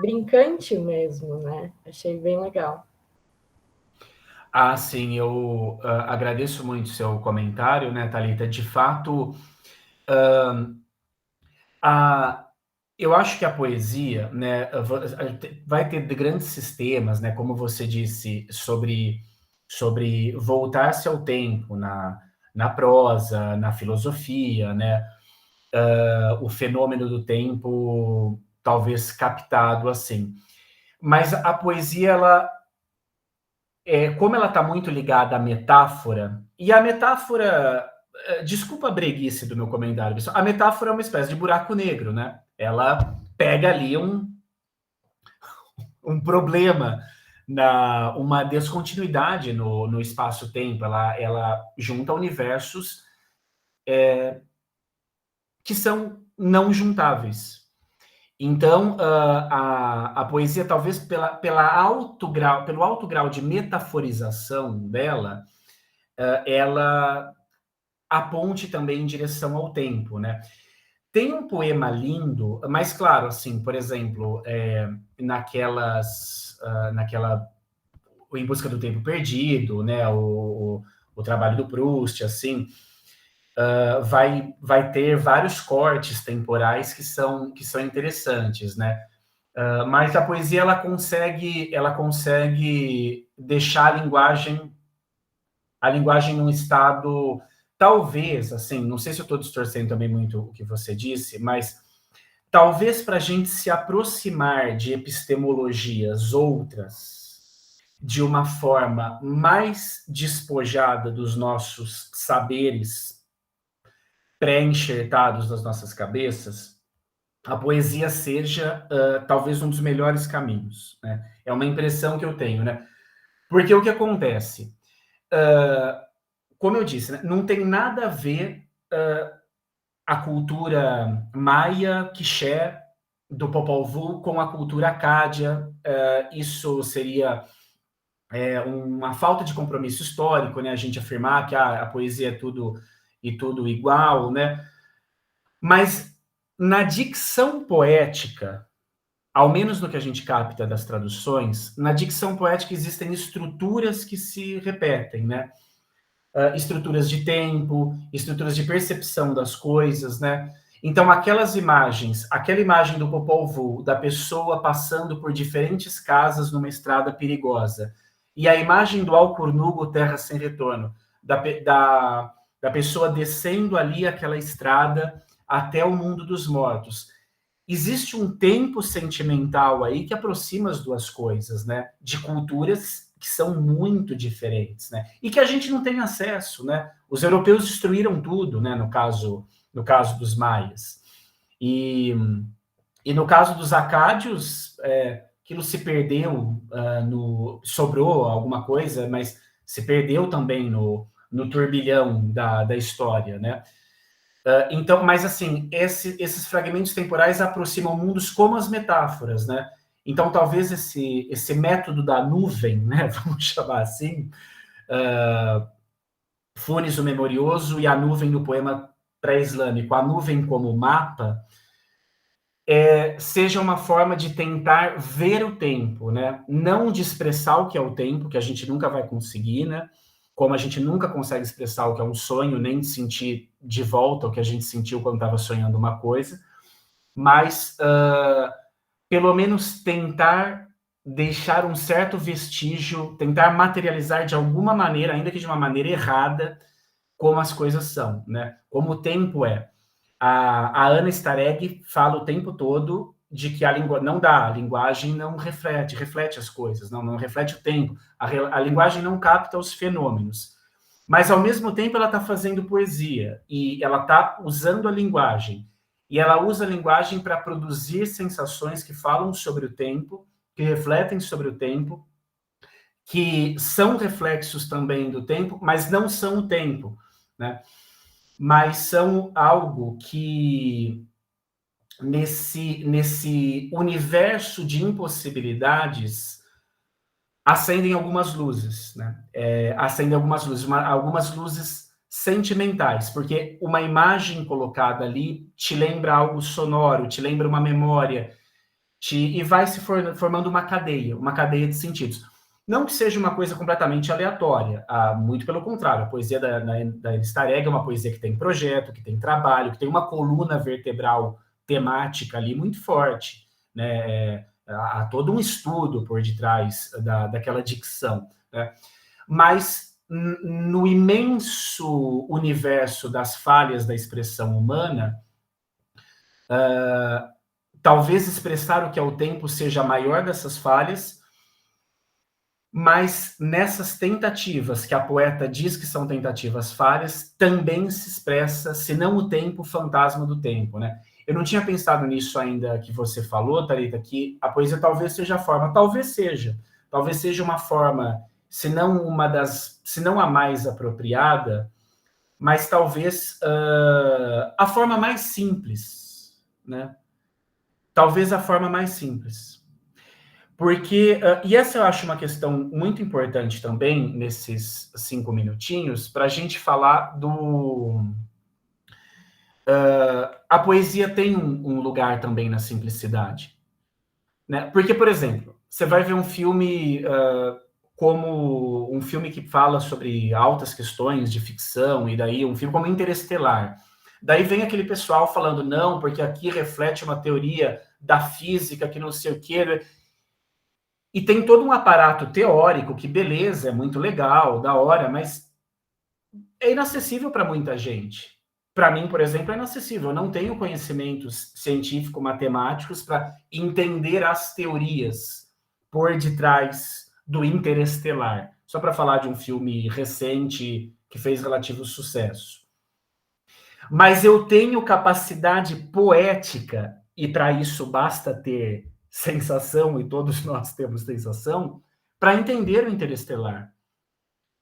brincante mesmo, né? Achei bem legal. Sim, eu agradeço muito o seu comentário, né, Thalita? De fato, eu acho que a poesia, né, vai ter grandes sistemas, né, como você disse, sobre voltar-se ao tempo na prosa, na filosofia, né, o fenômeno do tempo talvez captado assim. Mas a poesia, como ela está muito ligada à metáfora, e a metáfora, desculpa a breguice do meu comentário, pessoal, a metáfora é uma espécie de buraco negro, né? Ela pega ali um problema, uma descontinuidade no espaço-tempo, ela junta universos que são não juntáveis. Então, a poesia, talvez pelo alto grau de metaforização dela, ela aponte também em direção ao tempo, né? Tem um poema lindo, mas claro, assim, por exemplo, naquela Em Busca do Tempo Perdido, né? O trabalho do Proust, assim, vai ter vários cortes temporais que são interessantes, né? Mas a poesia ela consegue deixar a linguagem num estado, talvez, assim, não sei se eu estou distorcendo também muito o que você disse, mas talvez para a gente se aproximar de epistemologias outras, de uma forma mais despojada dos nossos saberes pré-enxertados das nossas cabeças, a poesia seja talvez um dos melhores caminhos, né? É uma impressão que eu tenho, né? Porque o que acontece? Como eu disse, né, não tem nada a ver a cultura maia, quiché, do Popol Vuh com a cultura acádia. Isso seria uma falta de compromisso histórico, né? A gente afirmar que a poesia é tudo igual, né? Mas na dicção poética, ao menos no que a gente capta das traduções, na dicção poética existem estruturas que se repetem, né? Estruturas de tempo, estruturas de percepção das coisas, né? Então, aquelas imagens, aquela imagem do Popol Vuh, da pessoa passando por diferentes casas numa estrada perigosa, e a imagem do Alcornugo, Terra Sem Retorno, da pessoa descendo ali aquela estrada até o mundo dos mortos. Existe um tempo sentimental aí que aproxima as duas coisas, né? De culturas que são muito diferentes, né? E que a gente não tem acesso, né? Os europeus destruíram tudo, né? No caso dos maias. E no caso dos acádios, aquilo se perdeu, sobrou alguma coisa, mas se perdeu também no turbilhão da história, né? Então, mas assim, esses fragmentos temporais aproximam mundos como as metáforas, né? Então, talvez esse método da nuvem, né, vamos chamar assim, Funes o Memorioso e a nuvem no poema pré-islâmico, a nuvem como mapa, seja uma forma de tentar ver o tempo, né? Não de expressar o que é o tempo, que a gente nunca vai conseguir, né? Como a gente nunca consegue expressar o que é um sonho, nem de sentir de volta o que a gente sentiu quando estava sonhando uma coisa, mas pelo menos tentar deixar um certo vestígio, tentar materializar de alguma maneira, ainda que de uma maneira errada, como as coisas são, né? Como o tempo é. A Ana Stareg fala o tempo todo de que a linguagem não reflete as coisas, não reflete o tempo. A linguagem não capta os fenômenos. Mas, ao mesmo tempo, ela está fazendo poesia e ela está usando a linguagem. E ela usa a linguagem para produzir sensações que falam sobre o tempo, que refletem sobre o tempo, que são reflexos também do tempo, mas não são o tempo, né? Mas são algo que, nesse universo de impossibilidades, acendem algumas luzes, né? Acendem algumas luzes sentimentais, porque uma imagem colocada ali te lembra algo sonoro, te lembra uma memória, e vai se formando uma cadeia de sentidos. Não que seja uma coisa completamente aleatória, muito pelo contrário, a poesia da Stareg é uma poesia que tem projeto, que tem trabalho, que tem uma coluna vertebral temática ali muito forte, né? Há todo um estudo por detrás daquela dicção, né? Mas no imenso universo das falhas da expressão humana, talvez expressar o que é o tempo seja a maior dessas falhas, mas nessas tentativas, que a poeta diz que são tentativas falhas, também se expressa, se não o tempo, o fantasma do tempo, né? Eu não tinha pensado nisso ainda que você falou, Thalita, que a poesia talvez seja a forma, talvez seja uma forma, se não a mais apropriada, mas talvez a forma mais simples, né? Talvez a forma mais simples. Porque, e essa eu acho uma questão muito importante também, nesses 5 minutinhos, para a gente falar a poesia tem um lugar também na simplicidade, né? Porque, por exemplo, você vai ver um filme como um filme que fala sobre altas questões de ficção, e daí um filme como Interestelar. Daí vem aquele pessoal falando, não, porque aqui reflete uma teoria da física que não sei o quê. E tem todo um aparato teórico que, beleza, é muito legal, da hora, mas é inacessível para muita gente. Para mim, por exemplo, é inacessível. Eu não tenho conhecimentos científico-matemáticos para entender as teorias por detrás do Interestelar, só para falar de um filme recente que fez relativo sucesso. Mas eu tenho capacidade poética, e para isso basta ter sensação, e todos nós temos sensação, para entender o Interestelar.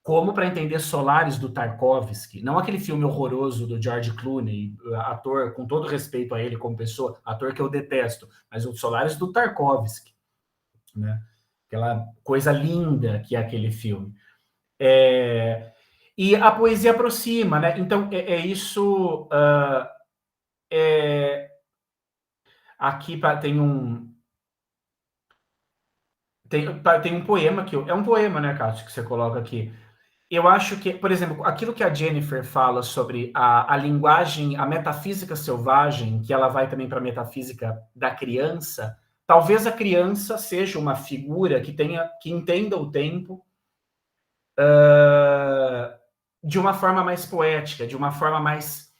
Como para entender Solaris, do Tarkovsky, não aquele filme horroroso do George Clooney, ator, com todo respeito a ele como pessoa, ator que eu detesto, mas o Solaris do Tarkovsky, né? Aquela coisa linda que é aquele filme. E a poesia aproxima, né? Então, isso... aqui tem um... Tem um poema que... É um poema, né, Cássio, que você coloca aqui. Eu acho que, por exemplo, aquilo que a Jennifer fala sobre a linguagem, a metafísica selvagem, que ela vai também para a metafísica da criança, talvez a criança seja uma figura que entenda o tempo de uma forma mais poética, de uma forma mais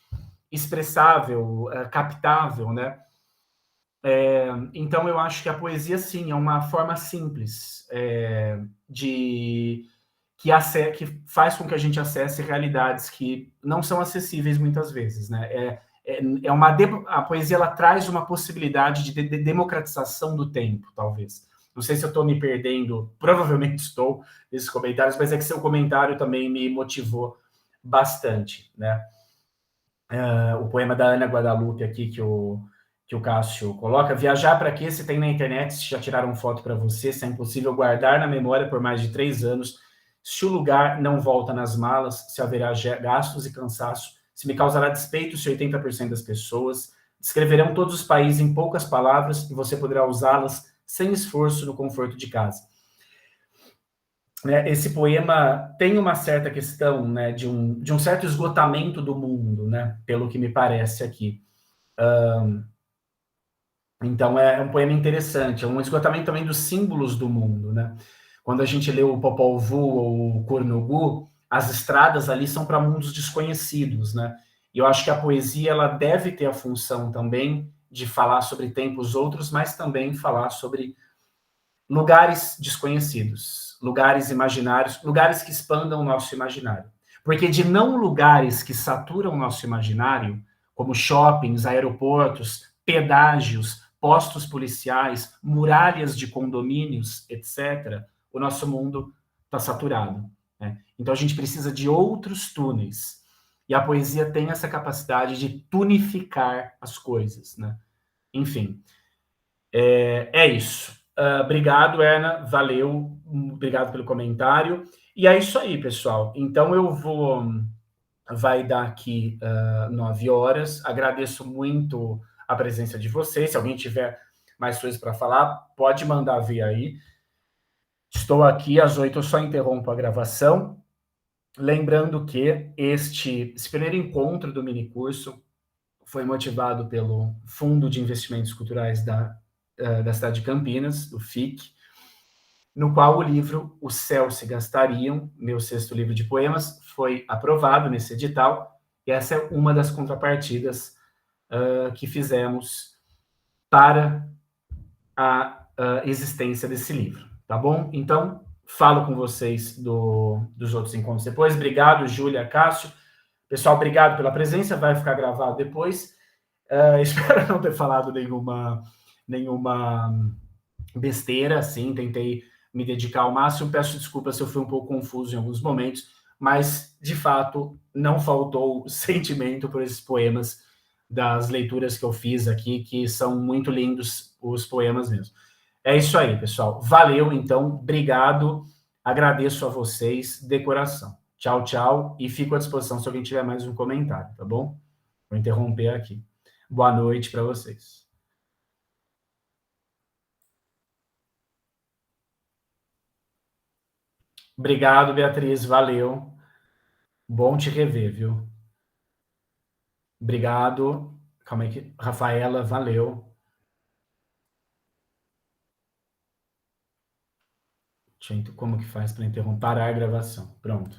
expressável, captável, né? Então, eu acho que a poesia, sim, é uma forma simples que faz com que a gente acesse realidades que não são acessíveis muitas vezes, né? A poesia, ela traz uma possibilidade de democratização do tempo, talvez. Não sei se eu estou me perdendo, provavelmente estou nesses comentários, mas é que seu comentário também me motivou bastante, né? O poema da Ana Guadalupe aqui, que o Cássio coloca: viajar para quê se tem na internet, se já tiraram foto para você, se é impossível guardar na memória por mais de 3 anos, se o lugar não volta nas malas, se haverá gastos e cansaço, se me causará despeito se 80% das pessoas descreverão todos os países em poucas palavras e você poderá usá-las sem esforço no conforto de casa. Esse poema tem uma certa questão, né, de um certo esgotamento do mundo, né, pelo que me parece aqui. Então, é um poema interessante, é um esgotamento também dos símbolos do mundo, né? Quando a gente lê o Popol Vuh ou o Cornugu, as estradas ali são para mundos desconhecidos, né? E eu acho que a poesia, ela deve ter a função também de falar sobre tempos outros, mas também falar sobre lugares desconhecidos, lugares imaginários, lugares que expandam o nosso imaginário. Porque de não lugares que saturam o nosso imaginário, como shoppings, aeroportos, pedágios, postos policiais, muralhas de condomínios, etc., o nosso mundo está saturado, né? Então a gente precisa de outros túneis. E a poesia tem essa capacidade de tunificar as coisas, né? Enfim, é isso. Obrigado, Erna. Valeu. Obrigado pelo comentário. E é isso aí, pessoal. Então eu vou... Vai dar aqui 9 horas. Agradeço muito a presença de vocês. Se alguém tiver mais coisas para falar, pode mandar ver aí. Estou aqui às 8, eu só interrompo a gravação. Lembrando que esse primeiro encontro do minicurso foi motivado pelo Fundo de Investimentos Culturais da cidade de Campinas, do FIC, no qual o livro O Céu se Gastariam, meu 6º livro de poemas, foi aprovado nesse edital, e essa é uma das contrapartidas que fizemos para a existência desse livro, tá bom? Então, falo com vocês dos outros encontros depois. Obrigado, Júlia, Cássio. Pessoal, obrigado pela presença, vai ficar gravado depois. Espero não ter falado nenhuma besteira, assim, tentei me dedicar ao máximo, peço desculpas se eu fui um pouco confuso em alguns momentos, mas, de fato, não faltou sentimento por esses poemas das leituras que eu fiz aqui, que são muito lindos os poemas mesmo. É isso aí, pessoal. Valeu, então, obrigado, agradeço a vocês de coração. Tchau, tchau, e fico à disposição se alguém tiver mais um comentário, tá bom? Vou interromper aqui. Boa noite para vocês. Obrigado, Beatriz, valeu. Bom te rever, viu? Obrigado. Calma aí, Rafaela, valeu. Como que faz para interromper? Parar a gravação. Pronto.